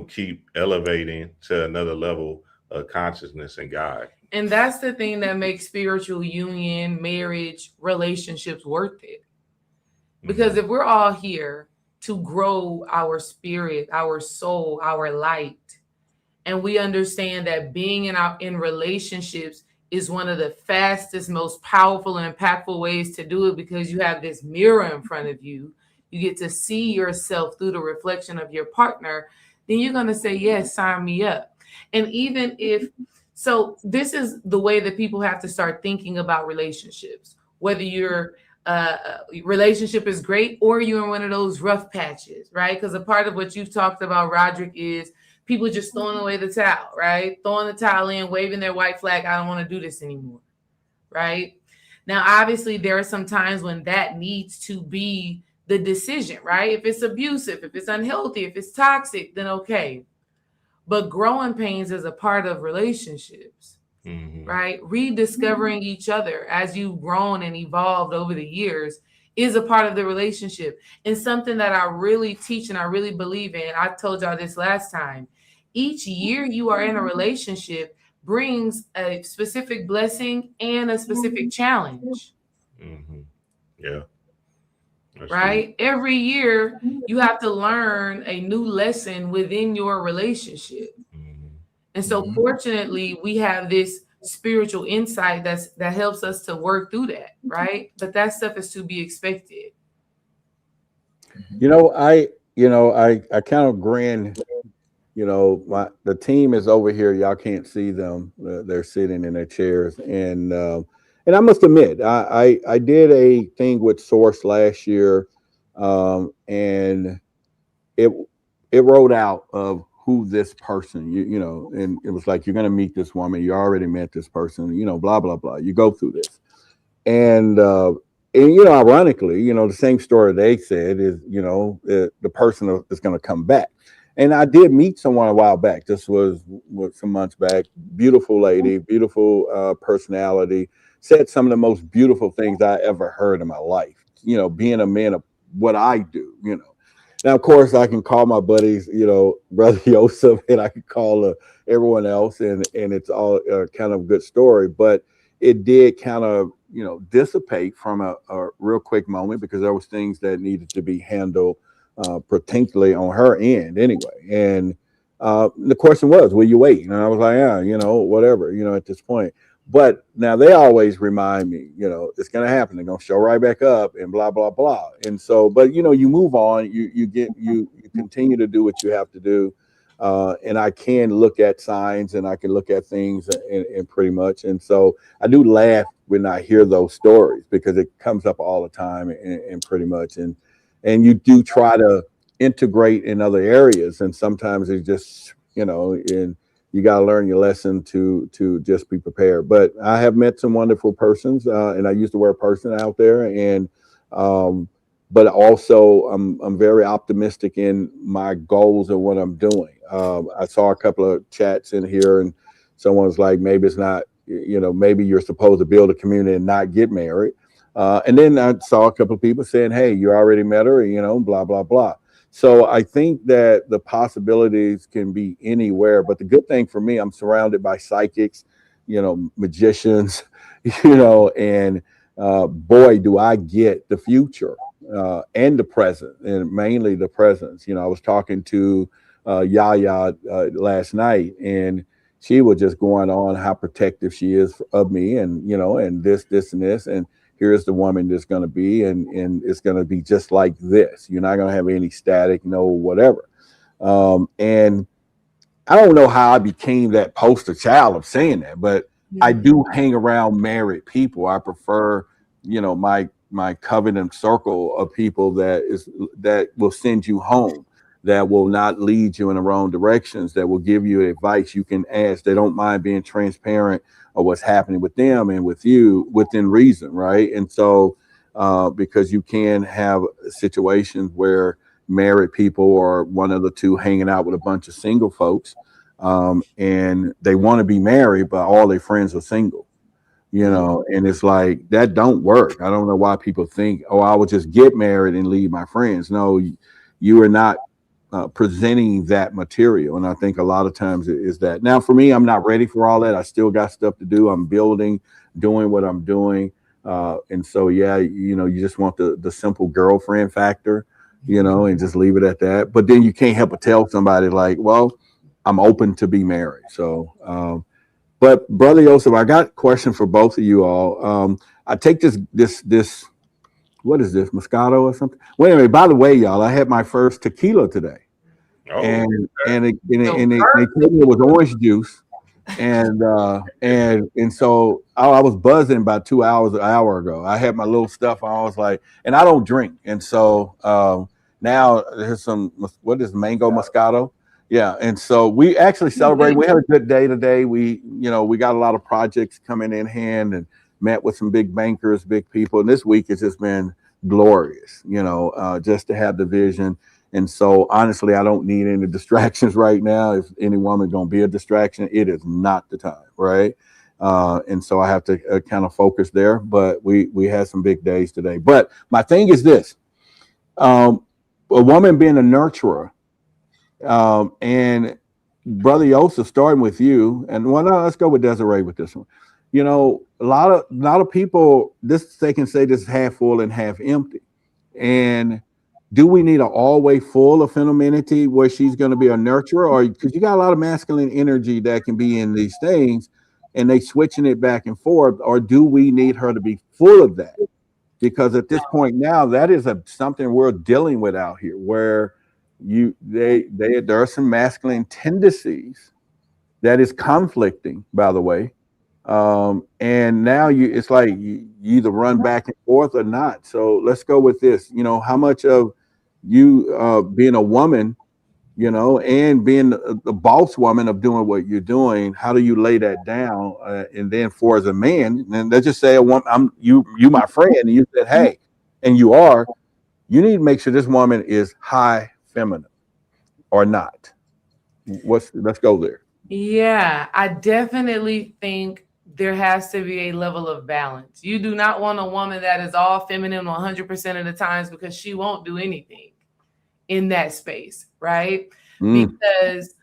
keep elevating to another level of consciousness and God? And that's the thing that makes spiritual union, marriage, relationships worth it. Because if we're all here to grow our spirit, our soul, our light, and we understand that being in relationships is one of the fastest, most powerful and impactful ways to do it because you have this mirror in front of you. You get to see yourself through the reflection of your partner. Then you're going to say, yes, sign me up. And even so this is the way that people have to start thinking about relationships, whether your relationship is great or you're in one of those rough patches, right? Because a part of what you've talked about, Roderick, is people just throwing away the towel, right? Throwing the towel in, waving their white flag. I don't want to do this anymore, right? Now, obviously, there are some times when that needs to be the decision, right? If it's abusive, if it's unhealthy, if it's toxic, then okay. But growing pains is a part of relationships, right? Rediscovering each other as you've grown and evolved over the years is a part of the relationship. And something that I really teach and I really believe in, I told y'all this last time, each year you are in a relationship brings a specific blessing and a specific challenge. Mm-hmm. Yeah. That's right? True. Every year you have to learn a new lesson within your relationship. Mm-hmm. And so fortunately we have this spiritual insight that helps us to work through that, right? But that stuff is to be expected. I kind of grin. The team is over here. Y'all can't see them. They're sitting in their chairs, and I must admit, I did a thing with Source last year, and it wrote out of who this person, and it was like, you're going to meet this woman. You already met this person, blah, blah, blah. You go through this. And ironically, the same story they said is, the person is going to come back. And I did meet someone a while back. This was some months back. Beautiful lady, beautiful personality, said some of the most beautiful things I ever heard in my life, being a man of what I do, Now, of course, I can call my buddies, Brother Yosef, and I can call everyone else, and it's all kind of a good story. But it did kind of, dissipate from a real quick moment because there was things that needed to be handled particularly on her end anyway. And the question was, will you wait? And I was like, yeah, whatever, at this point. But now they always remind me, it's going to happen. They're going to show right back up and blah, blah, blah. And so, but, you move on, you continue to do what you have to do. and I can look at signs and I can look at things and pretty much. And so I do laugh when I hear those stories because it comes up all the time and pretty much. And you do try to integrate in other areas. And sometimes it's just, and you got to learn your lesson to just be prepared. But I have met some wonderful persons, and I use the word person out there. And but also I'm very optimistic in my goals of what I'm doing. I saw a couple of chats in here, and someone's like, maybe it's not, maybe you're supposed to build a community and not get married. And then I saw a couple of people saying, hey, you already met her, blah, blah, blah. So I think that the possibilities can be anywhere. But the good thing for me, I'm surrounded by psychics, magicians, and boy, do I get the future and the present, and mainly the presence. I was talking to Yaya last night, and she was just going on how protective she is of me, and and this, and this, and here's the woman that's going to be, and it's going to be just like this. You're not going to have any static, no whatever. And I don't know how I became that poster child of saying that, but I do hang around married people. I prefer, my covenant circle of people that will send you home, that will not lead you in the wrong directions, that will give you advice you can ask. They don't mind being transparent of what's happening with them and with you within reason, right? And so because you can have situations where married people or one of the two hanging out with a bunch of single folks, and they want to be married, but all their friends are single. And it's like, that don't work. I don't know why people think, oh, I would just get married and leave my friends. No, you are not presenting that material. And I think a lot of times it is that. Now, for me, I'm not ready for all that. I still got stuff to do. I'm building, doing what I'm doing. And so, yeah, you just want the simple girlfriend factor, and just leave it at that. But then you can't help but tell somebody like, well, I'm open to be married. So, but Brother Joseph, I got a question for both of you all. I take this, what is this, Moscato or something? Well, anyway, by the way, y'all, I had my first tequila today. Oh, and they told me it was orange juice. And so I was buzzing about 2 hours, an hour ago. I had my little stuff. I was like, and I don't drink. And so now there's some, what is mango Moscato? Yeah, and so we actually celebrated. We had a good day today. We got a lot of projects coming in hand and met with some big bankers, big people. And this week has just been glorious, just to have the vision. And so honestly, I don't need any distractions right now. If any woman gonna be a distraction, it is not the time, right? And so I have to kind of focus there. But we had some big days today. But my thing is this: a woman being a nurturer. And Brother Joseph, starting with you, and no, let's go with Desiree with this one. A lot of people, they can say this is half full and half empty. And do we need an always full of femininity where she's going to be a nurturer, or because you got a lot of masculine energy that can be in these things, and they switching it back and forth, or do we need her to be full of that? Because at this point now, that is something we're dealing with out here, where there are some masculine tendencies that is conflicting, by the way, and now it's like you either run back and forth or not. So let's go with this. How much of you being a woman, and being the boss woman of doing what you're doing, how do you lay that down? And then for as a man, and let's just say a woman, I'm you my friend, and you said, hey, and you need to make sure this woman is high feminine or not. Let's go there. Yeah, I definitely think there has to be a level of balance. You do not want a woman that is all feminine 100% of the times, because she won't do anything in that space, right? Because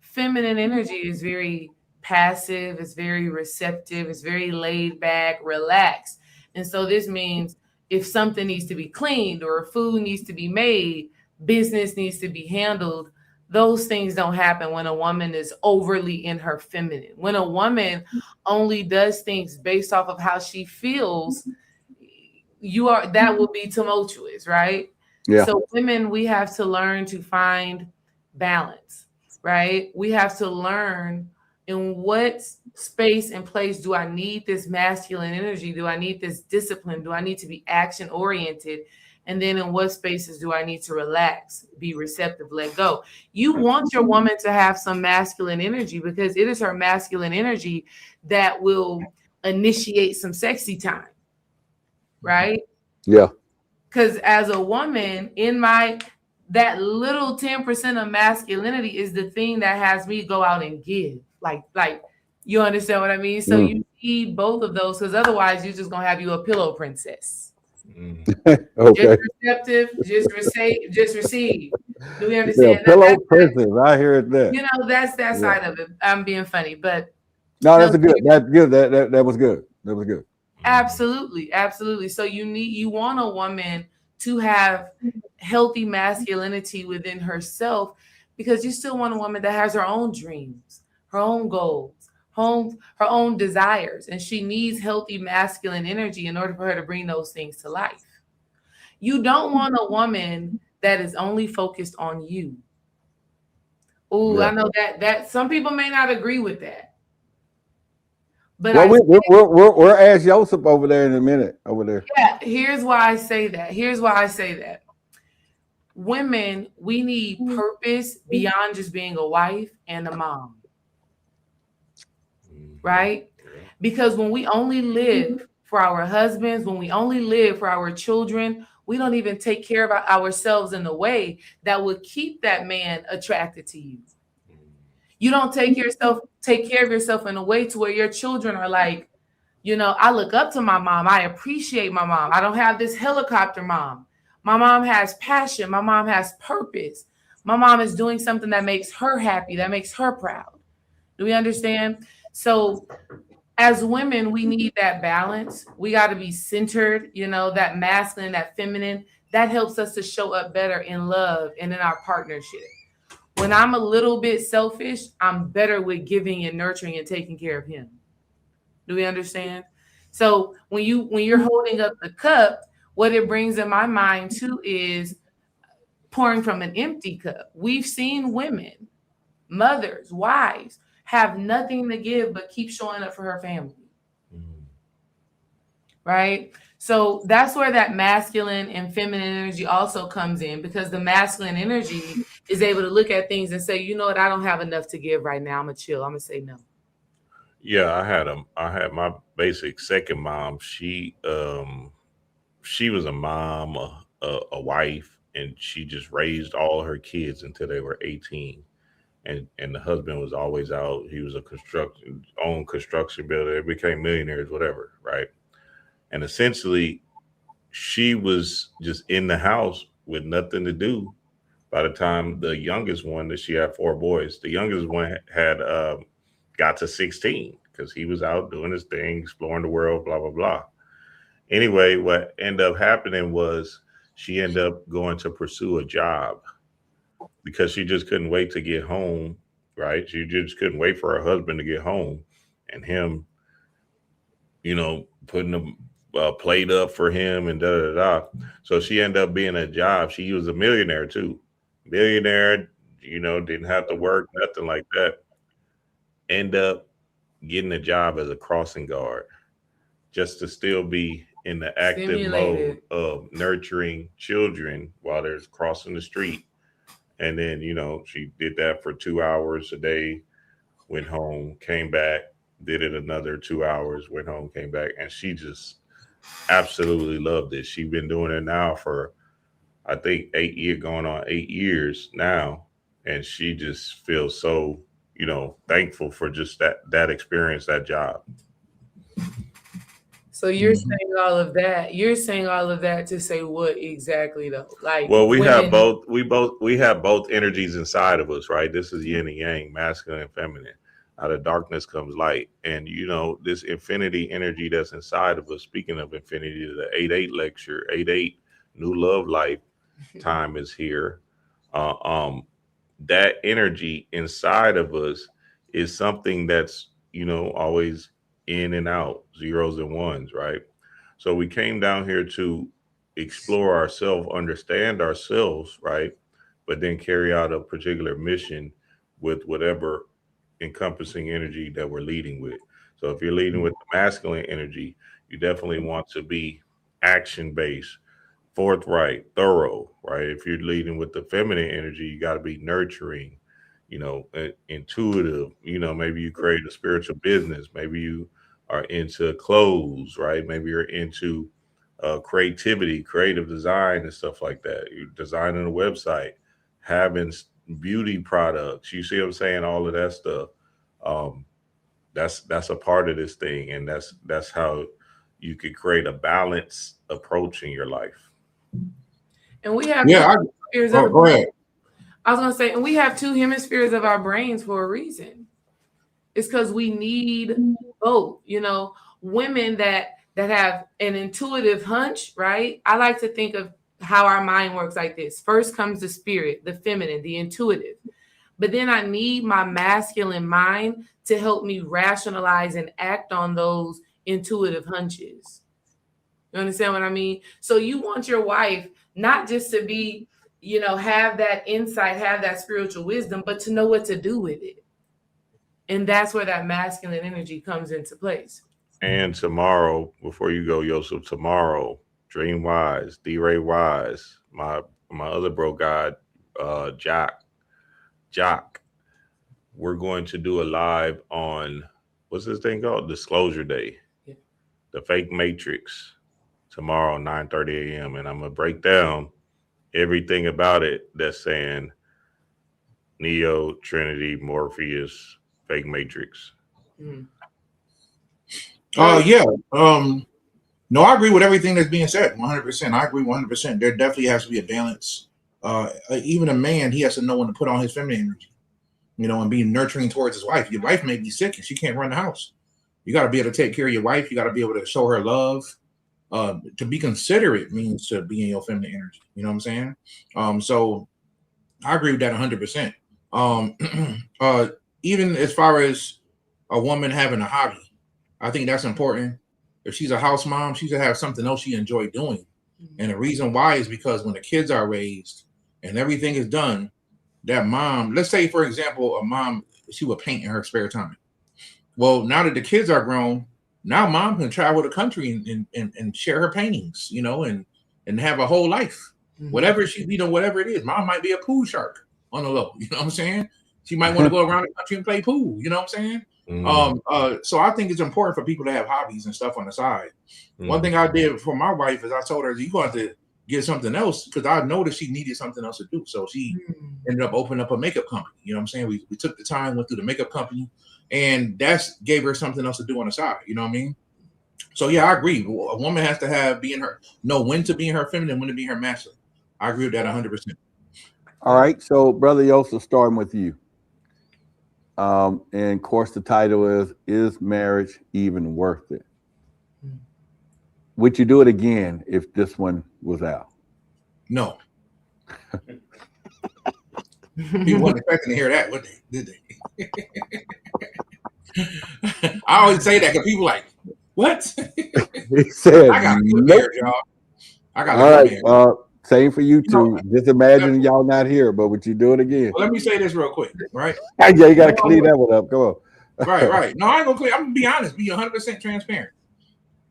feminine energy is very passive, it's very receptive, it's very laid back, relaxed. And so this means if something needs to be cleaned or food needs to be made, business needs to be handled, those things don't happen when a woman is overly in her feminine. When a woman only does things based off of how she feels, that will be tumultuous, right? Yeah. So women, we have to learn to find balance, right? We have to learn in what space and place do I need this masculine energy? Do I need this discipline? Do I need to be action oriented? And then in what spaces do I need to relax, be receptive, let go? You want your woman to have some masculine energy because it is her masculine energy that will initiate some sexy time, right? Yeah. Because as a woman, that little 10% of masculinity is the thing that has me go out and give. Like you understand what I mean? So you need both of those, because otherwise you're just gonna have you a pillow princess. Okay. Just receptive, just receive. Do we Yeah, understand? pillow princess. I hear it there. You know, that's that side of it. I'm being funny, but No, that's good. That's good. That was good. That was good. absolutely, absolutely. So you want a woman to have healthy masculinity within herself, because you still want a woman that has her own dreams, her own goals, her own desires, and she needs healthy masculine energy in order for her to bring those things to life. You don't want a woman that is only focused on you. Oh, Yeah. I know that some people may not agree with that. But we'll ask Joseph over there in a minute. Over there. Yeah, here's why I say that. Women, we need purpose beyond just being a wife and a mom. Right? Because when we only live for our husbands, when we only live for our children, we don't even take care of ourselves in a way that would keep that man attracted to you. You don't take care of yourself in a way to where your children are like, you know, I look up to my mom. I appreciate my mom. I don't have this helicopter mom. My mom has passion. My mom has purpose. My mom is doing something that makes her happy, that makes her proud. Do we understand? So as women, we need that balance. We got to be centered, you know, that masculine, that feminine. That helps us to show up better in love and in our partnership. When I'm a little bit selfish, I'm better with giving and nurturing and taking care of him. Do we understand? So when you're holding up the cup, what it brings in my mind too is pouring from an empty cup. We've seen women, mothers, wives, have nothing to give but keep showing up for her family. Right? So that's where that masculine and feminine energy also comes in, because the masculine energy is able to look at things and say, you know what, I don't have enough to give right now. I'm gonna chill. I'm gonna say no. Yeah, I had my basic second mom. She was a mom, a wife, and she just raised all her kids until they were 18. And the husband was always out. He was a construction builder. They became millionaires, whatever, right? And essentially, she was just in the house with nothing to do. By the time the youngest one, that she had four boys, the youngest one had got to 16 because he was out doing his thing, exploring the world, blah, blah, blah. Anyway, what ended up happening was she ended up going to pursue a job because she just couldn't wait to get home, right? She just couldn't wait for her husband to get home and him, you know, putting a plate up for him and da da da. So she ended up being a job. She was a millionaire too. Millionaire, you know, didn't have to work, nothing like that. End up getting a job as a crossing guard just to still be in the active mode of nurturing children while they're crossing the street. And then, you know, she did that for 2 hours a day, went home, came back, did it another 2 hours, went home, came back. And she just absolutely loved it. She's been doing it now for, I think, 8 years, going on 8 years now. And she just feels so, you know, thankful for just that experience, that job. So you're saying all of that. You're saying all of that to say what exactly though? Like, well, we women... have both. We have both energies inside of us, right? This is yin and yang, masculine and feminine. Out of darkness comes light, and you know this infinity energy that's inside of us. Speaking of infinity, the 8-8 lecture, 8-8 new love life time is here. That energy inside of us is something that's, you know, always in and out, zeros and ones, right? So we came down here to explore ourselves, understand ourselves, right? but then carry out a particular mission with whatever encompassing energy that we're leading with. So if you're leading with the masculine energy, you definitely want to be action based, forthright, thorough, right? If you're leading with the feminine energy, you got to be nurturing, intuitive. Maybe you create a spiritual business. Maybe you are into clothes, right? Maybe you're into creativity, creative design, and stuff like that. You're designing a website, having beauty products. You see what I'm saying? All of that stuff. That's a part of this thing, and that's how you could create a balanced approach in your life. And we have go ahead. I was gonna say, and we have two hemispheres of our brains for a reason. It's because we need both. Women that have an intuitive hunch, right? I like to think of how our mind works like this. First comes the spirit, the feminine, the intuitive. But then I need my masculine mind to help me rationalize and act on those intuitive hunches. You understand what I mean? So you want your wife not just to be, have that insight, have that spiritual wisdom, but to know what to do with it. And that's where that masculine energy comes into place. And tomorrow, before you go, Yosef, tomorrow, Dream Wise, D-Ray Wise, my other bro guy, Jock, we're going to do a live on, what's this thing called? Disclosure Day. Yeah. The Fake Matrix, tomorrow, 9:30 a.m. And I'm going to break down everything about it that's saying Neo, Trinity, Morpheus, Fake Matrix. Mm. Yeah. No, I agree with everything that's being said. 100%. I agree 100%. There definitely has to be a balance. Even a man, he has to know when to put on his feminine energy, and be nurturing towards his wife. Your wife may be sick and she can't run the house. You got to be able to take care of your wife. You got to be able to show her love. To be considerate means to be in your feminine energy. You know what I'm saying? So I agree with that 100%. Even as far as a woman having a hobby, I think that's important. If she's a house mom, she should have something else she enjoys doing. And the reason why is because when the kids are raised and everything is done, that mom, let's say, for example, a mom, she would paint in her spare time. Well, now that the kids are grown, now mom can travel the country and share her paintings, and have a whole life. Mm-hmm. Whatever whatever it is. Mom might be a pool shark on the low. You know what I'm saying? She might want to go around the country and play pool. You know what I'm saying? Mm-hmm. So I think it's important for people to have hobbies and stuff on the side. Mm-hmm. One thing I did for my wife is I told her, you got to get something else, because I noticed she needed something else to do. So she ended up opening up a makeup company. You know what I'm saying? We took the time, went through the makeup company, and that's gave her something else to do on the side. You know what I mean? So yeah, I agree. A woman has to know when to be in her feminine, when to be in her masculine. I agree with that 100%. All right. So Brother Yosef, starting with you. And of course the title is marriage even worth it? Would you do it again if this one was out? No. People weren't expecting to hear that, would they? Did they? I always say that because people like, what? He said, I got to be married, y'all. I got to be married. Same for you two. Just imagine y'all not here, but would you do it again? Well, let me say this real quick, right? Yeah, you got to clean that one up. Come on. Right. No, I ain't going to clean. I'm going to be honest, be 100% transparent.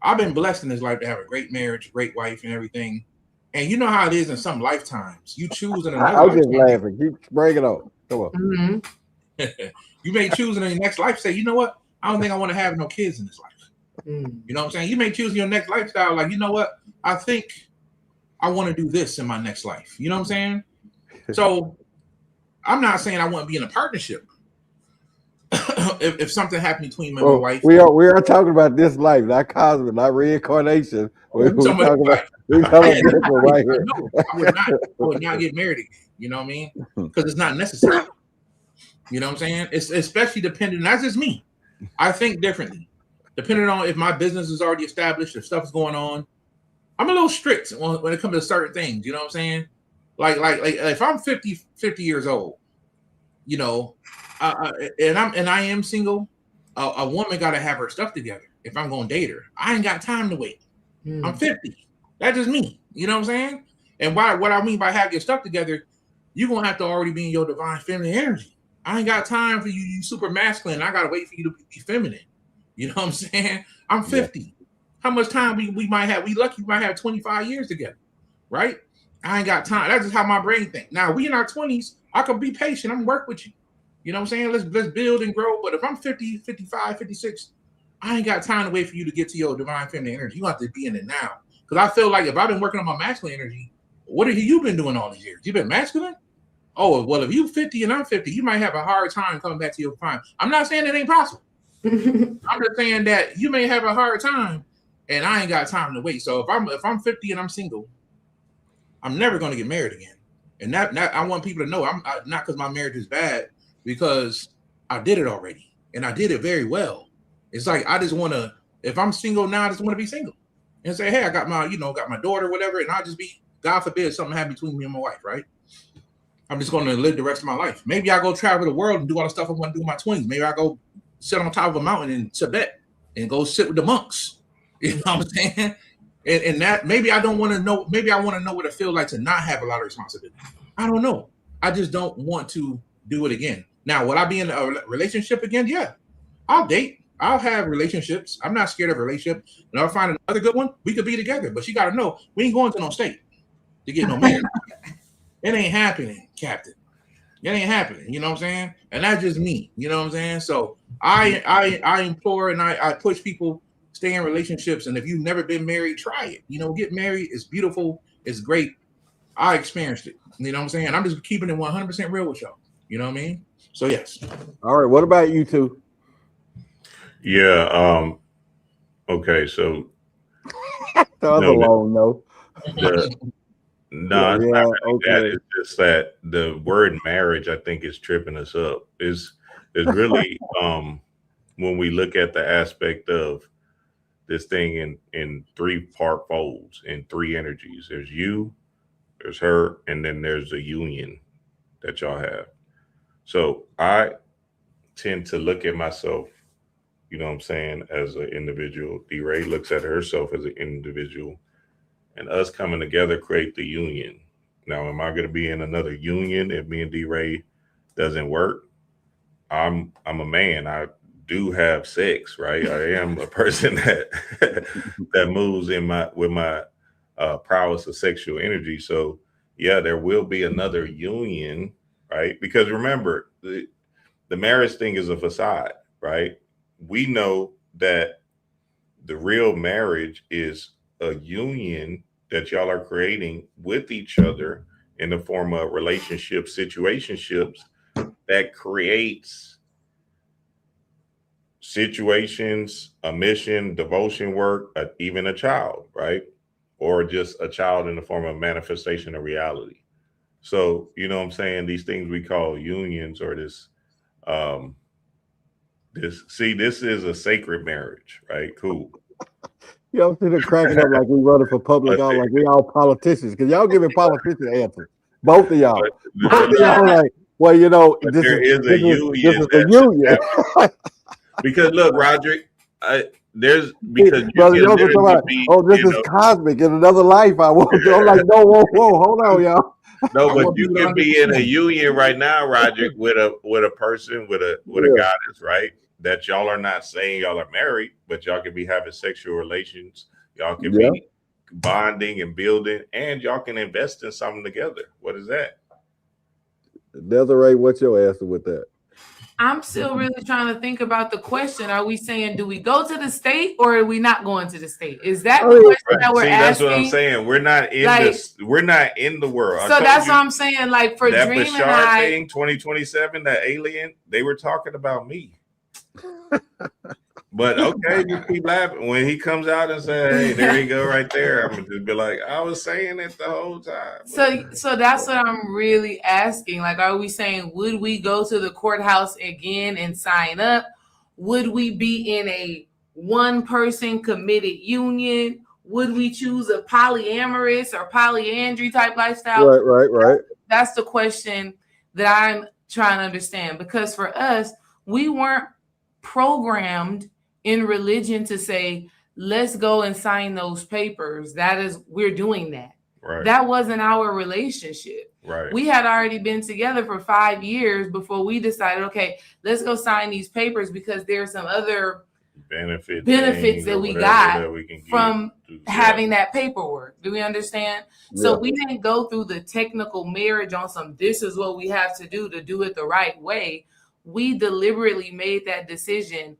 I've been blessed in this life to have a great marriage, great wife, and everything. And you know how it is in some lifetimes. You choose in another I was just laughing. Keep breaking on. Come on. Mm-hmm. You may choose in your next life, say, you know what? I don't think I want to have no kids in this life. You know what I'm saying? You may choose in your next lifestyle, like, you know what? I think I want to do this in my next life. You know what I'm saying? So I'm not saying I want to be in a partnership. if something happened between me and my wife. We are talking about this life, not cosmic, not reincarnation. We're talking about this one right here. No, I would not get married again. You know what I mean? Because it's not necessary. You know what I'm saying? It's especially dependent. That's just me. I think differently. Depending on if my business is already established, if stuff's going on, I'm a little strict when it comes to certain things. You know what I'm saying? Like if I'm 50 years old, you know, and I am single, a woman got to have her stuff together. If I'm going to date her, I ain't got time to wait. I'm 50. That's just me. You know what I'm saying? And what I mean by have your stuff together, you're gonna have to already be in your divine feminine energy. I ain't got time for you. You super masculine. I gotta wait for you to be feminine. You know what I'm saying? I'm 50. Yeah. How much time we might have? We lucky we might have 25 years together, right? I ain't got time. That's just how my brain thinks. Now we in our 20s. I could be patient. I'm gonna work with you. You know what I'm saying? Let's build and grow. But if I'm 50, 55, 56, I ain't got time to wait for you to get to your divine feminine energy. You have to be in it now. Because I feel like if I've been working on my masculine energy, what have you been doing all these years? You been masculine? Oh, well, if you 50 and I'm 50, you might have a hard time coming back to your prime. I'm not saying it ain't possible. I'm just saying that you may have a hard time, and I ain't got time to wait. So if I'm 50 and I'm single, I'm never going to get married again. And that I want people to know I'm not because my marriage is bad, because I did it already, and I did it very well. It's like I just want to. If I'm single now, I just want to be single and say, hey, I got my daughter, whatever, and I'll just be. God forbid something happen between me and my wife, right? I'm just going to live the rest of my life. Maybe I go travel the world and do all the stuff I want to do in my 20s. Maybe I go sit on top of a mountain in Tibet and go sit with the monks. You know what I'm saying? And that maybe I don't want to know. Maybe I want to know what it feels like to not have a lot of responsibility. I don't know. I just don't want to do it again. Now, will I be in a relationship again? Yeah, I'll date. I'll have relationships. I'm not scared of a relationship. And I'll find another good one. We could be together. But you got to know, we ain't going to no state to get no marriage. It ain't happening, Captain. It ain't happening. You know what I'm saying? And that's just me. You know what I'm saying? So I implore and I push people, stay in relationships. And if you've never been married, try it. You know, get married. It's beautiful. It's great. I experienced it. You know what I'm saying? I'm just keeping it 100% real with y'all. You know what I mean? So yes. All right. What about you two? Yeah. Okay. So that was a long no. No, it's not really that. It's just that the word marriage, I think, is tripping us up. Is really when we look at the aspect of this thing in three-part folds, in three energies. There's you, there's her, and then there's the union that y'all have. So I tend to look at myself, you know what I'm saying, as an individual. D-Ray looks at herself as an individual. And us coming together create the union. Now, am I going to be in another union if me and D-Ray doesn't work? I'm a man. I do have sex, right? I am a person that that moves with my prowess of sexual energy. So yeah, there will be another union, right? Because remember, the marriage thing is a facade, right? We know that the real marriage is a union that y'all are creating with each other in the form of relationships, situationships that creates situations, a mission, devotion work, even a child, right? Or just a child in the form of manifestation of reality. So, you know what I'm saying? These things we call unions or this is a sacred marriage, right? Cool. Y'all sitting there cracking up like we running for public, all like we all politicians, because y'all giving politician answers. Both of y'all. Both of y'all like, well, you know, this is a union. Because look, Roderick, this is cosmic. In another life, I want to. I'm like, no, whoa, hold on, y'all. No, but you can be in a union right now, Roderick, with a person, with a goddess, right? That y'all are not saying y'all are married, but y'all can be having sexual relations. Y'all can be bonding and building, and y'all can invest in something together. What is that? Desiree, what's your answer with that? I'm still really trying to think about the question. Are we saying, do we go to the state or are we not going to the state? Is that the question that we're asking? That's what I'm saying. We're not in this. We're not in the world. So that's what I'm saying. Like for that Dream Bashar and I, thing, 2027, that alien, they were talking about me. But okay, you keep laughing. When he comes out and says, hey, there you go right there, I'm gonna just be like, I was saying it the whole time. So that's what I'm really asking. Like, are we saying, would we go to the courthouse again and sign up? Would we be in a one-person committed union? Would we choose a polyamorous or polyandry type lifestyle? Right. That's the question that I'm trying to understand. Because for us, we weren't programmed in religion to say, let's go and sign those papers. We're doing that. Right. That wasn't our relationship. Right. We had already been together for 5 years before we decided, okay, let's go sign these papers because there's some other benefits that we got that we can from having that paperwork. Do we understand? Yeah. So we didn't go through the technical marriage on some, this is what we have to do it the right way. We deliberately made that decision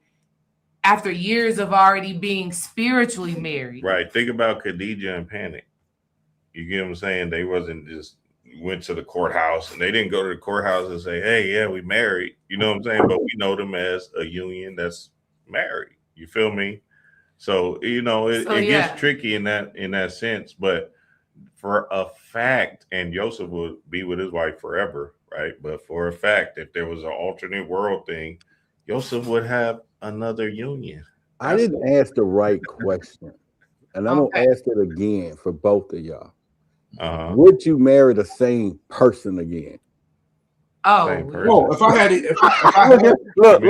after years of already being spiritually married. Right. Think about Khadijah and Panic. You get what I'm saying? They wasn't just went to the courthouse, and they didn't go to the courthouse and say, hey, yeah, we married. You know what I'm saying? But we know them as a union that's married. You feel me? So, you know, it gets tricky in that sense. But for a fact, and Joseph would be with his wife forever, right? But for a fact, if there was an alternate world thing, Joseph would have another union. I didn't ask the right question, and I'm gonna ask it again for both of y'all. Would you marry the same person again? Oh, if I had it, look,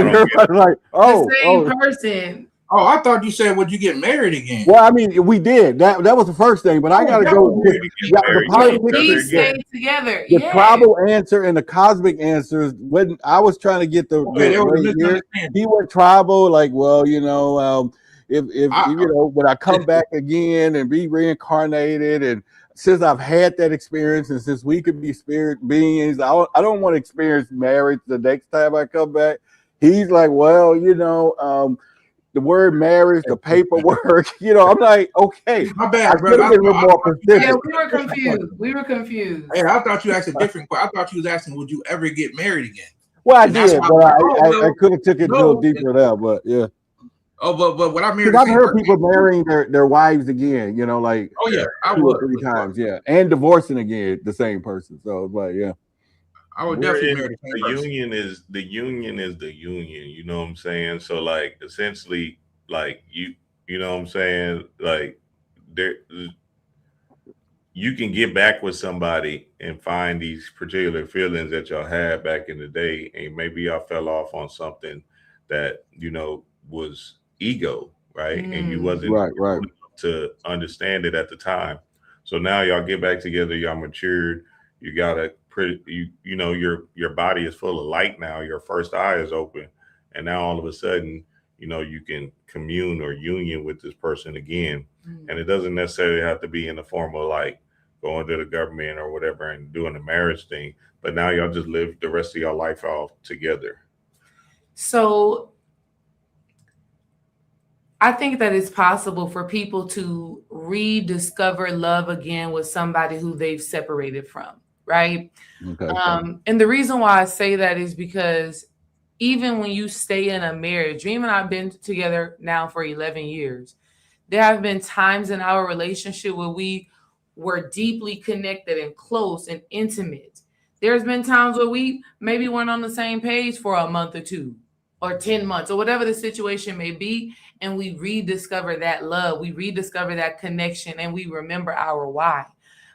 everybody's like, the same person. Oh, I thought you said, would you get married again? Well, I mean, we did. That was the first thing, but I gotta go. We stayed together. The tribal answer and the cosmic answers. When I was trying to get he went tribal, like, well, you know, if you know, when I come back again and be reincarnated, and since I've had that experience, and since we could be spirit beings, I don't want to experience marriage the next time I come back. He's like, well, you know, the word marriage, the paperwork, you know, I'm like, okay. My bad, brother. Yeah, we were confused. Hey, I thought you asked a different question. I thought you was asking, would you ever get married again? Well, I did, but I could have took it a little deeper there, but yeah. Oh, but what I married, I've heard people marrying their wives again, you know, like I 2 or 3 times, and divorcing again the same person. So it's like, I would definitely marry the same person. The union is the union, you know what I'm saying? So like essentially, like you know what I'm saying? Like you can get back with somebody and find these particular feelings that y'all had back in the day, and maybe y'all fell off on something that, you know, was ego, right? And you wasn't right to understand it at the time. So now y'all get back together, y'all matured, you got a pretty, you know, your body is full of light now, your first eye is open, and now all of a sudden, you know, you can commune or union with this person again. And it doesn't necessarily have to be in the form of like going to the government or whatever and doing the marriage thing, but now y'all just live the rest of your life off together. So I think that it's possible for people to rediscover love again with somebody who they've separated from, right? Okay. And the reason why I say that is because even when you stay in a marriage, Dream and I have been together now for 11 years. There have been times in our relationship where we were deeply connected and close and intimate. There's been times where we maybe weren't on the same page for a month or 2 or 10 months or whatever the situation may be. And we rediscover that love, we rediscover that connection, and we remember our why.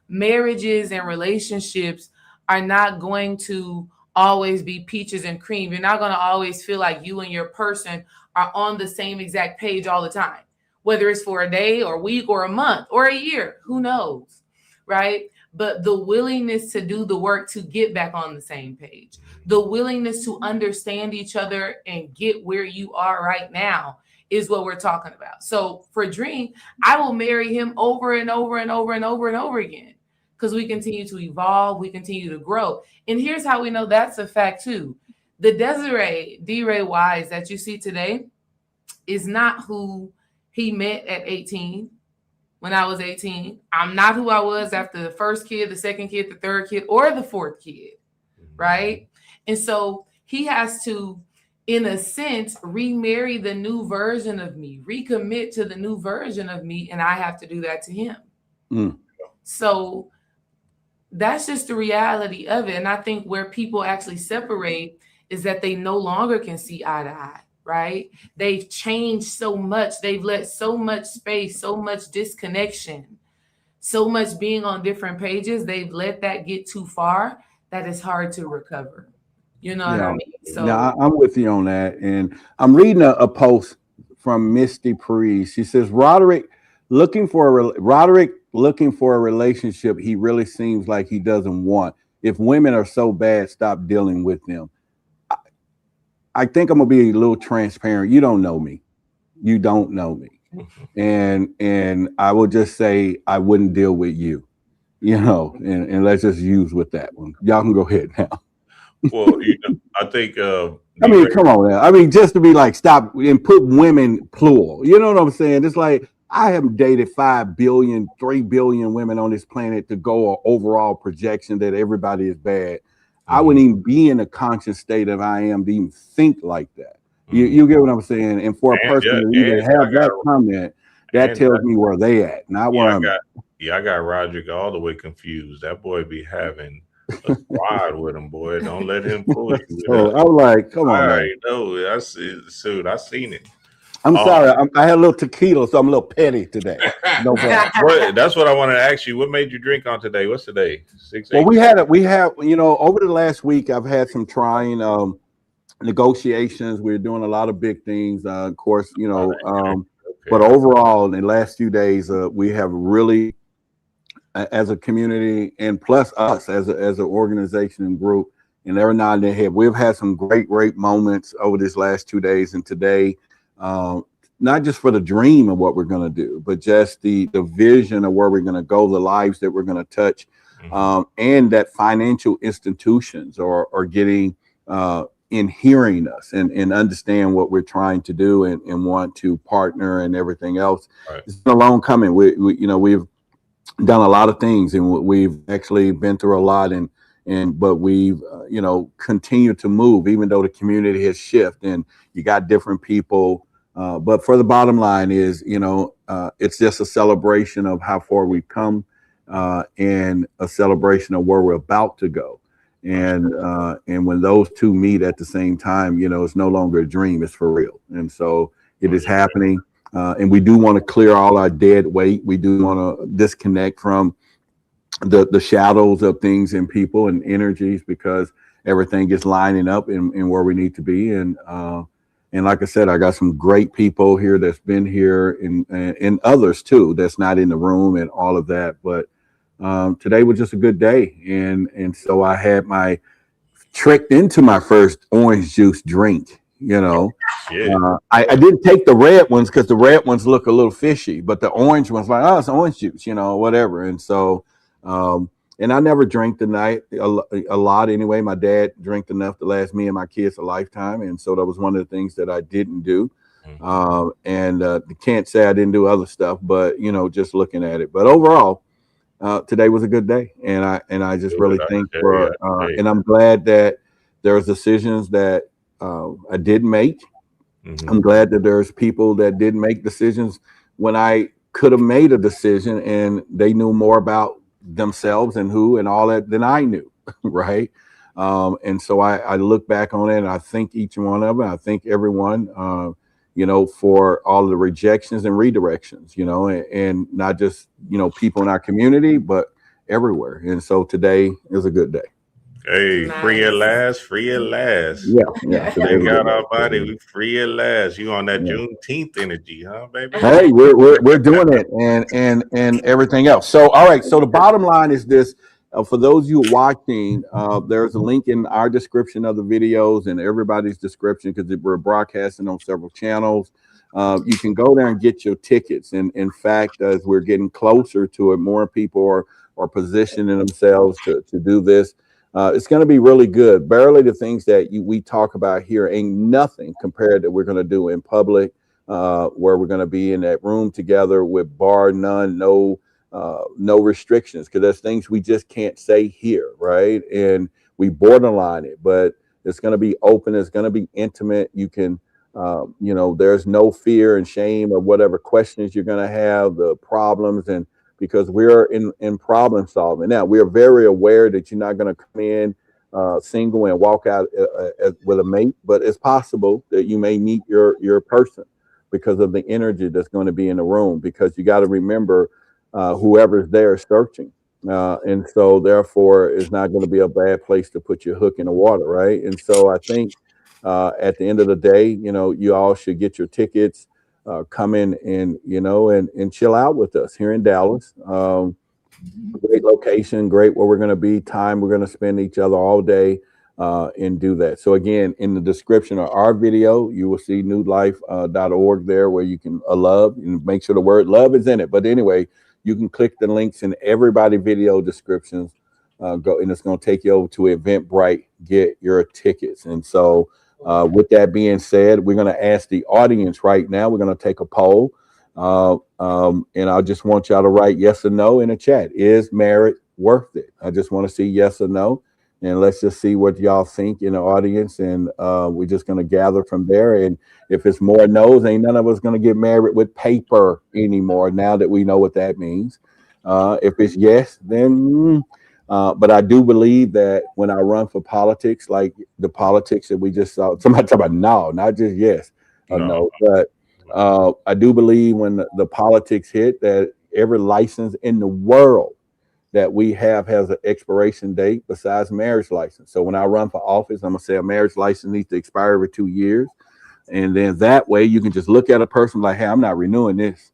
Marriages and relationships are not going to always be peaches and cream. You're not going to always feel like you and your person are on the same exact page all the time, whether it's for a day or a week or a month or a year, who knows, right? But the willingness to do the work to get back on the same page, the willingness to understand each other and get where you are right now is what we're talking about. So for Dream, I will marry him over and over and over and over and over again because we continue to evolve, we continue to grow. And here's how we know that's a fact too. The Desiree D-Ray Wise that you see today is not who he met at 18 when I was 18. I'm not who I was after the first kid, the second kid, the third kid, or the fourth kid, right? And so he has to, in a sense, remarry the new version of me, recommit to the new version of me, and I have to do that to him. So that's just the reality of it. And I think where people actually separate is that they no longer can see eye to eye, right? They've changed so much. They've let so much space, so much disconnection, so much being on different pages. They've let that get too far that it's hard to recover. You know what I mean? So I'm with you on that. And I'm reading a post from Misty Priest. She says, Roderick looking for a relationship he really seems like he doesn't want. If women are so bad, stop dealing with them. I think I'm gonna be a little transparent. You don't know me. You don't know me. And I will just say I wouldn't deal with you, and let's just use with that one. Y'all can go ahead now. Well, I think I mean, come on now. I mean, just to be like, stop and put women plural. You know what I'm saying? It's like I have dated 5 billion, 3 billion women on this planet to go an overall projection that everybody is bad. I wouldn't even be in a conscious state if I am to even think like that. You get what I'm saying? And for a person to even have that comment, that tells me where they at, not where I'm at. I got Roderick all the way confused. That boy be having a squad with him, boy. Don't let him fool you. So I'm like, come on, man. No, I see, dude. I seen it. I'm sorry. I had a little tequila, so I'm a little petty today. No problem. That's what I wanted to ask you. What made you drink on today? What's today? 6, 8? Well, we have, over the last week, I've had some trying negotiations. We're doing a lot of big things, of course, but overall, in the last few days, we have really, as a community, and plus us as an organization and group, and every now and then we've had some great moments over these last 2 days and today, not just for the dream of what we're going to do, but just the vision of where we're going to go, the lives that we're going to touch, and that financial institutions are getting in hearing us and understand what we're trying to do and want to partner and everything else. Right. It's been a long coming. We've done a lot of things, and we've actually been through a lot, but we've continued to move, even though the community has shifted and you got different people. But for the bottom line is, it's just a celebration of how far we've come, and a celebration of where we're about to go. And when those two meet at the same time, it's no longer a dream, it's for real. And so it is happening. And we do want to clear all our dead weight. We do want to disconnect from the shadows of things and people and energies, because everything is lining up in where we need to be. And like I said, I got some great people here that's been here, and others too that's not in the room and all of that. But today was just a good day, and so I had tricked into my first orange juice drink. I didn't take the red ones because the red ones look a little fishy, but the orange ones, like, oh, it's orange juice, whatever. And so, and I never drank the night a lot anyway. My dad drank enough to last me and my kids a lifetime, and so that was one of the things that I didn't do. And can't say I didn't do other stuff, but just looking at it. But overall, today was a good day, and I just really think and I'm glad that there's decisions that I didn't make. I'm glad that there's people that didn't make decisions when I could have made a decision, and they knew more about themselves and who and all that than I knew, right? And so I look back on it, and I thank each one of them. I thank everyone, for all the rejections and redirections, and not just, people in our community, but everywhere. And so today is a good day. Hey, nice. Free at last. Yeah. Thank God Almighty, we free at last. You on that Juneteenth energy, huh, baby? Hey, we're doing it, and everything else. So, all right. So the bottom line is this: for those of you watching, there's a link in our description of the videos and everybody's description, because we're broadcasting on several channels. You can go there and get your tickets. And in fact, as we're getting closer to it, more people are positioning themselves to do this. It's going to be really good. Barely the things that we talk about here ain't nothing compared to we're going to do in public, where we're going to be in that room together with bar none, no restrictions, because there's things we just can't say here, right? And we borderline it, but it's going to be open. It's going to be intimate. You can, there's no fear and shame or whatever questions you're going to have, the problems, and because we're in problem solving. Now, we're very aware that you're not going to come in single and walk out with a mate, but it's possible that you may meet your person because of the energy that's going to be in the room, because you got to remember whoever's there is searching. And so therefore it's not going to be a bad place to put your hook in the water, right? And so I think at the end of the day, you all should get your tickets. come in and, and chill out with us here in Dallas. Great location, great where we're going to be, time we're going to spend each other all day and do that. So again, in the description of our video, you will see newlife.org there where you can love and make sure the word love is in it. But anyway, you can click the links in everybody video descriptions, go and it's going to take you over to Eventbrite, get your tickets. And so with that being said, we're going to ask the audience right now, we're going to take a poll. And I just want y'all to write yes or no in the chat. Is marriage worth it? I just want to see yes or no. And let's just see what y'all think in the audience. And we're just going to gather from there. And if it's more no's, ain't none of us going to get married with paper anymore now that we know what that means. If it's yes, then but I do believe that when I run for politics, like the politics that we just saw, somebody talk about no, not just yes or no, but I do believe when the politics hit that every license in the world that we have has an expiration date besides marriage license. So when I run for office, I'm gonna say a marriage license needs to expire every 2 years. And then that way you can just look at a person like, hey, I'm not renewing this.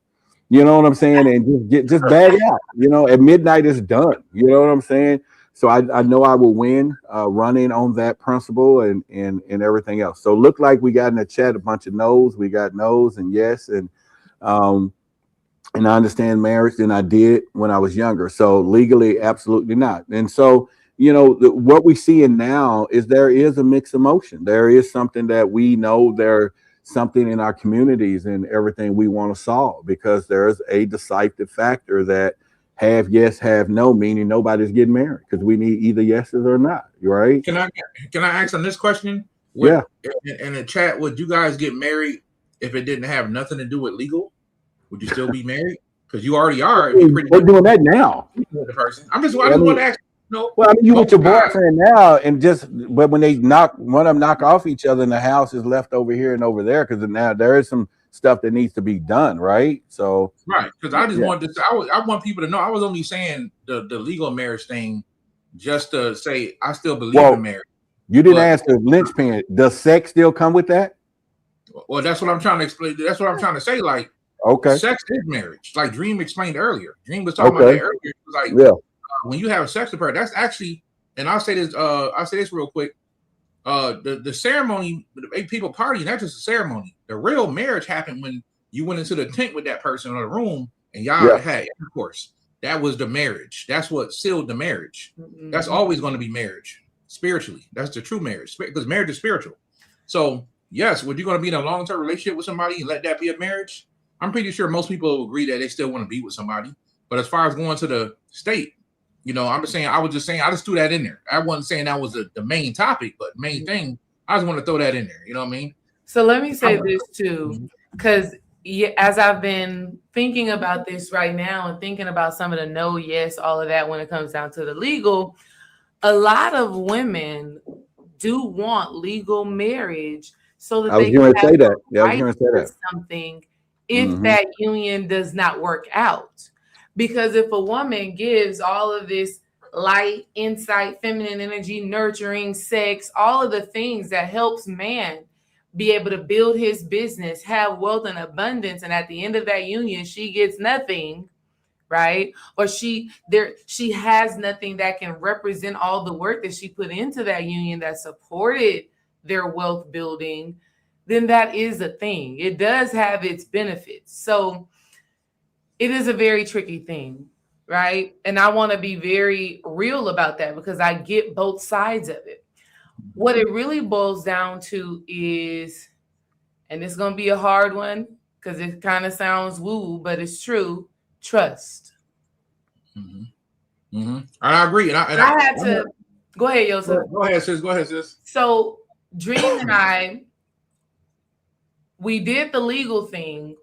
You know what I'm saying? And just bag out, at midnight it's done. You know what I'm saying? So I know I will win running on that principle and everything else. So look like we got in the chat a bunch of no's. We got no's and yes. And I understand marriage than I did when I was younger. So legally, absolutely not. And so, what we see now is there is a mixed emotion. There is something that we know there's something in our communities and everything we want to solve because there's a decisive factor that have yes, have no, meaning nobody's getting married because we need either yeses or not. Right? Can I ask on this question? Yeah. In the chat, would you guys get married if it didn't have nothing to do with legal? Would you still be married? Because you already are. We're doing that now. The person. I just want to ask. No. Well, I mean, you with your boyfriend now, but when they one of them knock off each other, and the house is left over here and over there, because now there is some stuff that needs to be done, right? So right, because I just wanted to. I want people to know. I was only saying the legal marriage thing, just to say I still believe in marriage. You didn't ask the linchpin. Does sex still come with that? Well, that's what I'm trying to explain. That's what I'm trying to say. Like, okay, sex is marriage. Like Dream explained earlier. Dream was talking about that earlier. It was like, when you have sex with her, that's actually, and I'll say this real quick. The ceremony, the people partying, that's just a ceremony. The real marriage happened when you went into the tent with that person or the room and y'all had intercourse. That was the marriage. That's what sealed the marriage. Mm-hmm. That's always going to be marriage spiritually. That's the true marriage because marriage is spiritual. So yes, would you going to be in a long-term relationship with somebody and let that be a marriage? I'm pretty sure most people will agree that they still want to be with somebody. But as far as going to the state, I just threw that in there. I wasn't saying that was the main topic, but main thing, I just want to throw that in there. You know what I mean? So let me say this too, because as I've been thinking about this right now and thinking about some of the no, yes, all of that when it comes down to the legal, a lot of women do want legal marriage so that they can have something if that union does not work out. Because if a woman gives all of this light, insight, feminine energy, nurturing, sex, all of the things that helps man be able to build his business, have wealth and abundance, and at the end of that union, she gets nothing, right? Or she has nothing that can represent all the work that she put into that union that supported their wealth building, then that is a thing. It does have its benefits. So it is a very tricky thing, right? And I want to be very real about that because I get both sides of it. What it really boils down to is, and it's going to be a hard one because it kind of sounds woo, but it's true, trust. Mm-hmm. Mm-hmm. I agree. And I had to go ahead, Yosef. Go ahead, sis. So Dream and I, we did the legal thing.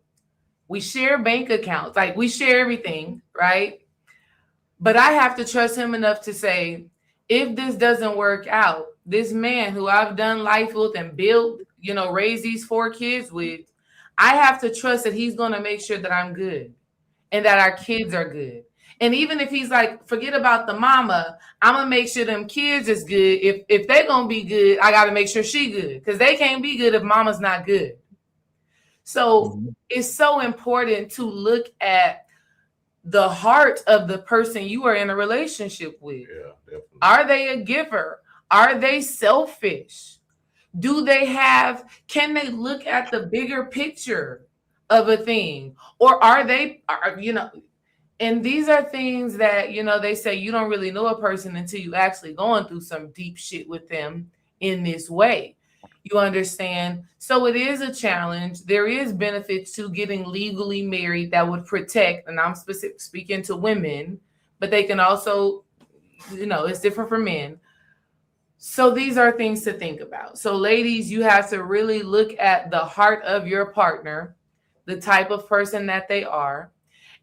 We share bank accounts, like we share everything, right? But I have to trust him enough to say, if this doesn't work out, this man who I've done life with and built, raised these 4 kids with, I have to trust that he's going to make sure that I'm good and that our kids are good. And even if he's like, forget about the mama, I'm going to make sure them kids is good. If they're going to be good, I got to make sure she good because they can't be good if mama's not good. So it's so important to look at the heart of the person you are in a relationship with. Yeah, definitely. Are they a giver? Are they selfish? Do they can they look at the bigger picture of a thing? Or are they, and these are things that, they say you don't really know a person until you actually going through some deep shit with them in this way. You understand? So it is a challenge. There is benefits to getting legally married that would protect, and I'm speaking to women, but they can also, it's different for men. So these are things to think about. So ladies, you have to really look at the heart of your partner, the type of person that they are.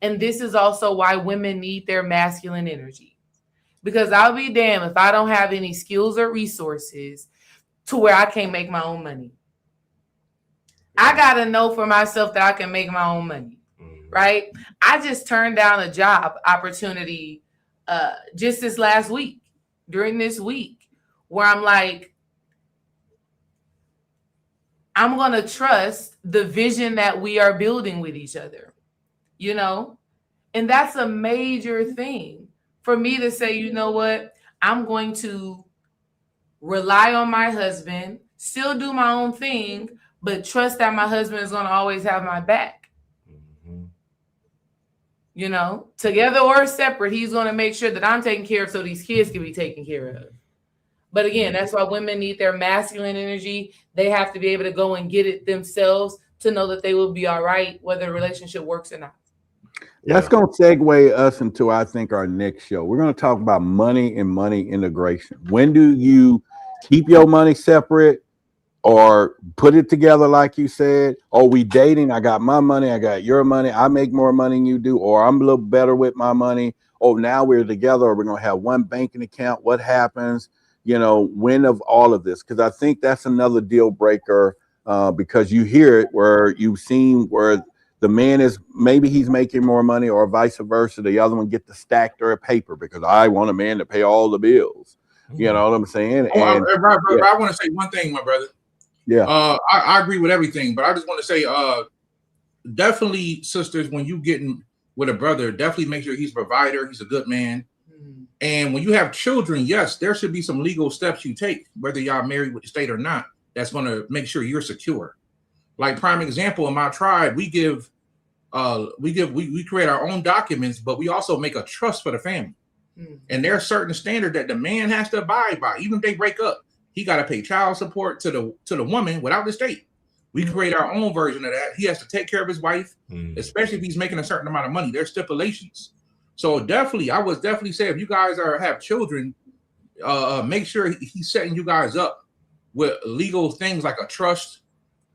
And this is also why women need their masculine energy. Because I'll be damned if I don't have any skills or resources to where I can't make my own money. I got to know for myself that I can make my own money, right? I just turned down a job opportunity just this last week, during this week, where I'm like, I'm going to trust the vision that we are building with each other, And that's a major thing for me to say, you know what? I'm going to rely on my husband, still do my own thing, but trust that my husband is going to always have my back. Together or separate, he's going to make sure that I'm taken care of so these kids can be taken care of. But again, that's why women need their masculine energy. They have to be able to go and get it themselves to know that they will be all right, whether the relationship works or not. That's going to segue us into, I think, our next show. We're going to talk about money and money integration. When do you keep your money separate or put it together like you said? Or we dating? I got my money, I got your money. I make more money than you do, or I'm a little better with my money. Oh, now we're together, or we're going to have one banking account. What happens? When of all of this? Because I think that's another deal breaker because you hear it where you've seen where the man is, maybe he's making more money or vice versa. The other one get the stack their paper because I want a man to pay all the bills. You know what I'm saying? I want to say one thing, my brother. Yeah. I agree with everything, but I just want to say, definitely, sisters, when you getting with a brother, definitely make sure he's a provider. He's a good man. And when you have children, yes, there should be some legal steps you take, whether y'all married with the state or not, that's going to make sure you're secure. Like prime example, in my tribe, we create our own documents, but we also make a trust for the family. And there's certain standard that the man has to abide by. Even if they break up, he got to pay child support to the woman without the state. We create our own version of that. He has to take care of his wife, especially if he's making a certain amount of money. There's stipulations. So definitely, I would definitely say if you guys have children, make sure he's setting you guys up with legal things like a trust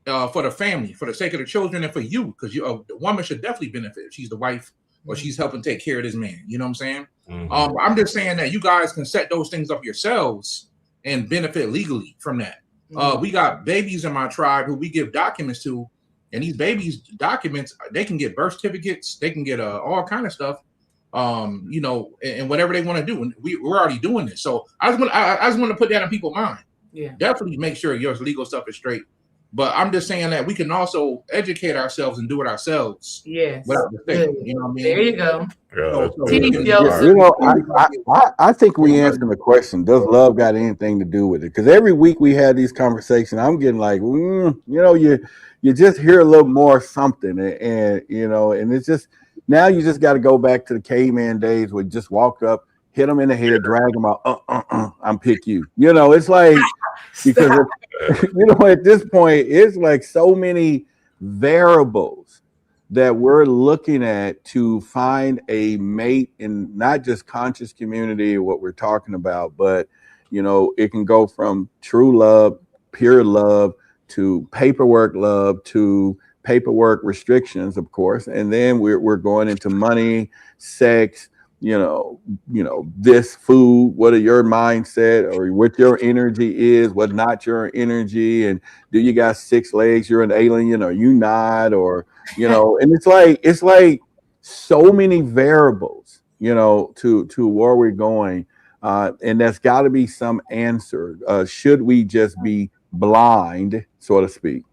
for the family, for the sake of the children and for you, because the woman should definitely benefit if she's the wife or she's helping take care of this man. You know what I'm saying? I'm just saying that you guys can set those things up yourselves and benefit legally from that. We got babies in my tribe who we give documents to, and these babies' documents, they can get birth certificates, they can get all kind of stuff. And whatever they want to do, and we're already doing this. So I just want to put that in people's mind. Yeah, definitely make sure your legal stuff is straight. But I'm just saying that we can also educate ourselves and do it ourselves. Yes, without the state. You know what I mean? There you go. I think we answered the question. Does love got anything to do with it? Because every week we had these conversations, I'm getting like, you just hear a little more something, and it's just. Now you just got to go back to the caveman days where you just walk up, hit them in the head, drag them out. I'm pick you. It's like, because at this point, it's like so many variables that we're looking at to find a mate in not just conscious community, what we're talking about, but, it can go from true love, pure love, to paperwork love, to paperwork restrictions, of course, and then we're going into money, sex, this food, what are your mindset or what your energy is, what not your energy, and do you got 6 legs, you're an alien, or you not, or and it's like so many variables, to where we're going, and there's got to be some answer. Should we just be blind, so to speak?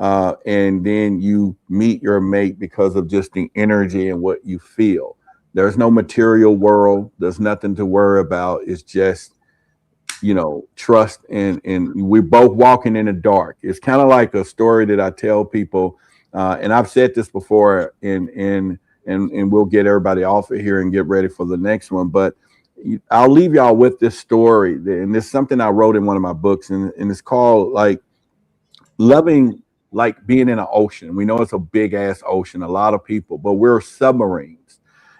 and then you meet your mate because of just the energy and what you feel. There's no material world. There's nothing to worry about. It's just, trust, and we're both walking in the dark. It's kind of like a story that I tell people, and I've said this before, and we'll get everybody off of here and get ready for the next one. But I'll leave y'all with this story, and it's something I wrote in one of my books, and it's called like loving, like being in an ocean. We know it's a big ass ocean, a lot of people, but we're submarines.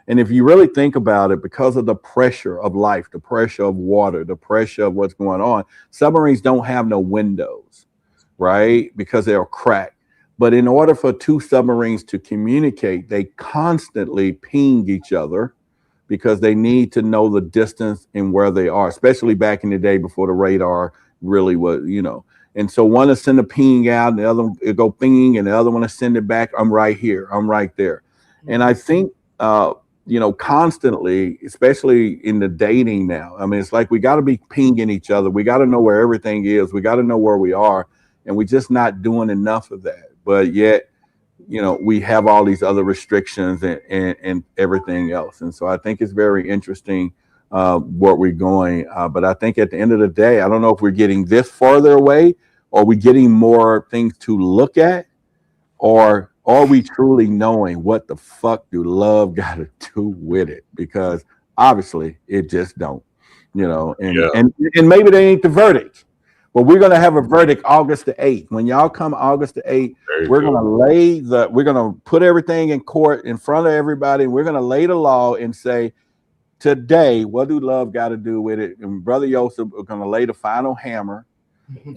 And if you really think about it, because of the pressure of life, the pressure of water, the pressure of what's going on, submarines don't have no windows, right? Because they'll crack. But in order for two submarines to communicate, they constantly ping each other because they need to know the distance and where they are, especially back in the day before the radar really was, And so one will send a ping out, and the other one will go ping, and the other one will send it back. I'm right here. I'm right there. And I think, constantly, especially in the dating now, I mean, it's like we got to be pinging each other. We got to know where everything is. We got to know where we are. And we're just not doing enough of that. But yet, we have all these other restrictions and everything else. And so I think it's very interesting where we're going. But I think at the end of the day, I don't know if we're getting this farther away, or we're getting more things to look at, or are we truly knowing what the fuck do love got to do with it? Because obviously it just don't, and maybe they ain't the verdict. But we're going to have a verdict August the 8th. When y'all come August the 8th, we're going to put everything in court in front of everybody. We're going to lay the law and say, today, what do love got to do with it? And Brother Joseph are going to lay the final hammer.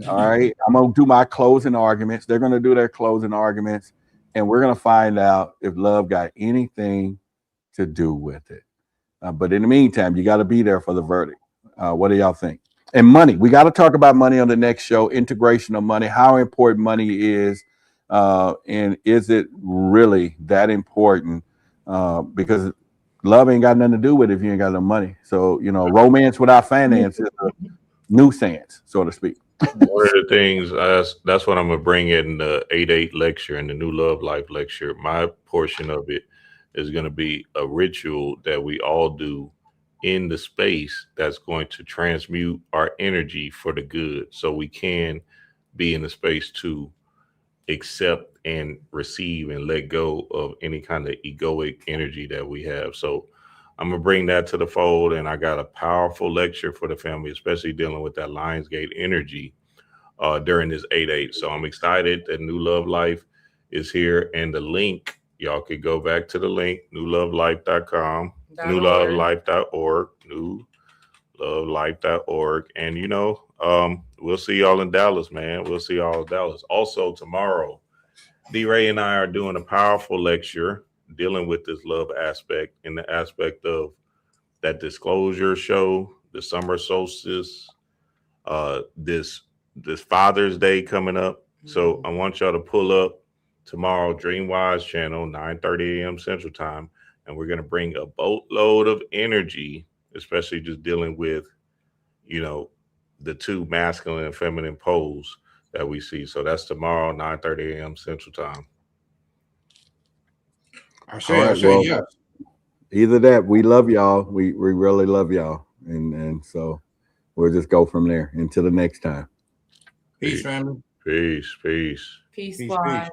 All right. I'm going to do my closing arguments. They're going to do their closing arguments. And we're going to find out if love got anything to do with it. But in the meantime, you got to be there for the verdict. What do y'all think? And money, we got to talk about money on the next show, integration of money, how important money is, and is it really that important? Because love ain't got nothing to do with it if you ain't got no money. So, romance without finance is a nuisance, so to speak. One of the things, that's what I'm going to bring in the 8-8 lecture and the New Love Life lecture. My portion of it is going to be a ritual that we all do in the space that's going to transmute our energy for the good, so we can be in the space to accept and receive and let go of any kind of egoic energy that we have. So I'm gonna bring that to the fold, and I got a powerful lecture for the family, especially dealing with that Lionsgate energy during this 8-8. So I'm excited that New Love Life is here, and the link, y'all could go back to the link, newlovelife.com, newlovelife.org, newlovelife.org. And we'll see y'all in Dallas, man. We'll see y'all in Dallas. Also tomorrow, D-Ray and I are doing a powerful lecture dealing with this love aspect, in the aspect of that disclosure show, the summer solstice, this Father's Day coming up. So I want y'all to pull up tomorrow, Dreamwise channel, 9:30 a.m. Central Time, and we're gonna bring a boatload of energy, especially just dealing with, the two masculine and feminine poles that we see. So that's tomorrow, 9:30 a.m. Central Time. I say yes. Either that, we love y'all. We really love y'all, and so we'll just go from there until the next time. Peace, family. Peace. Peace, squad.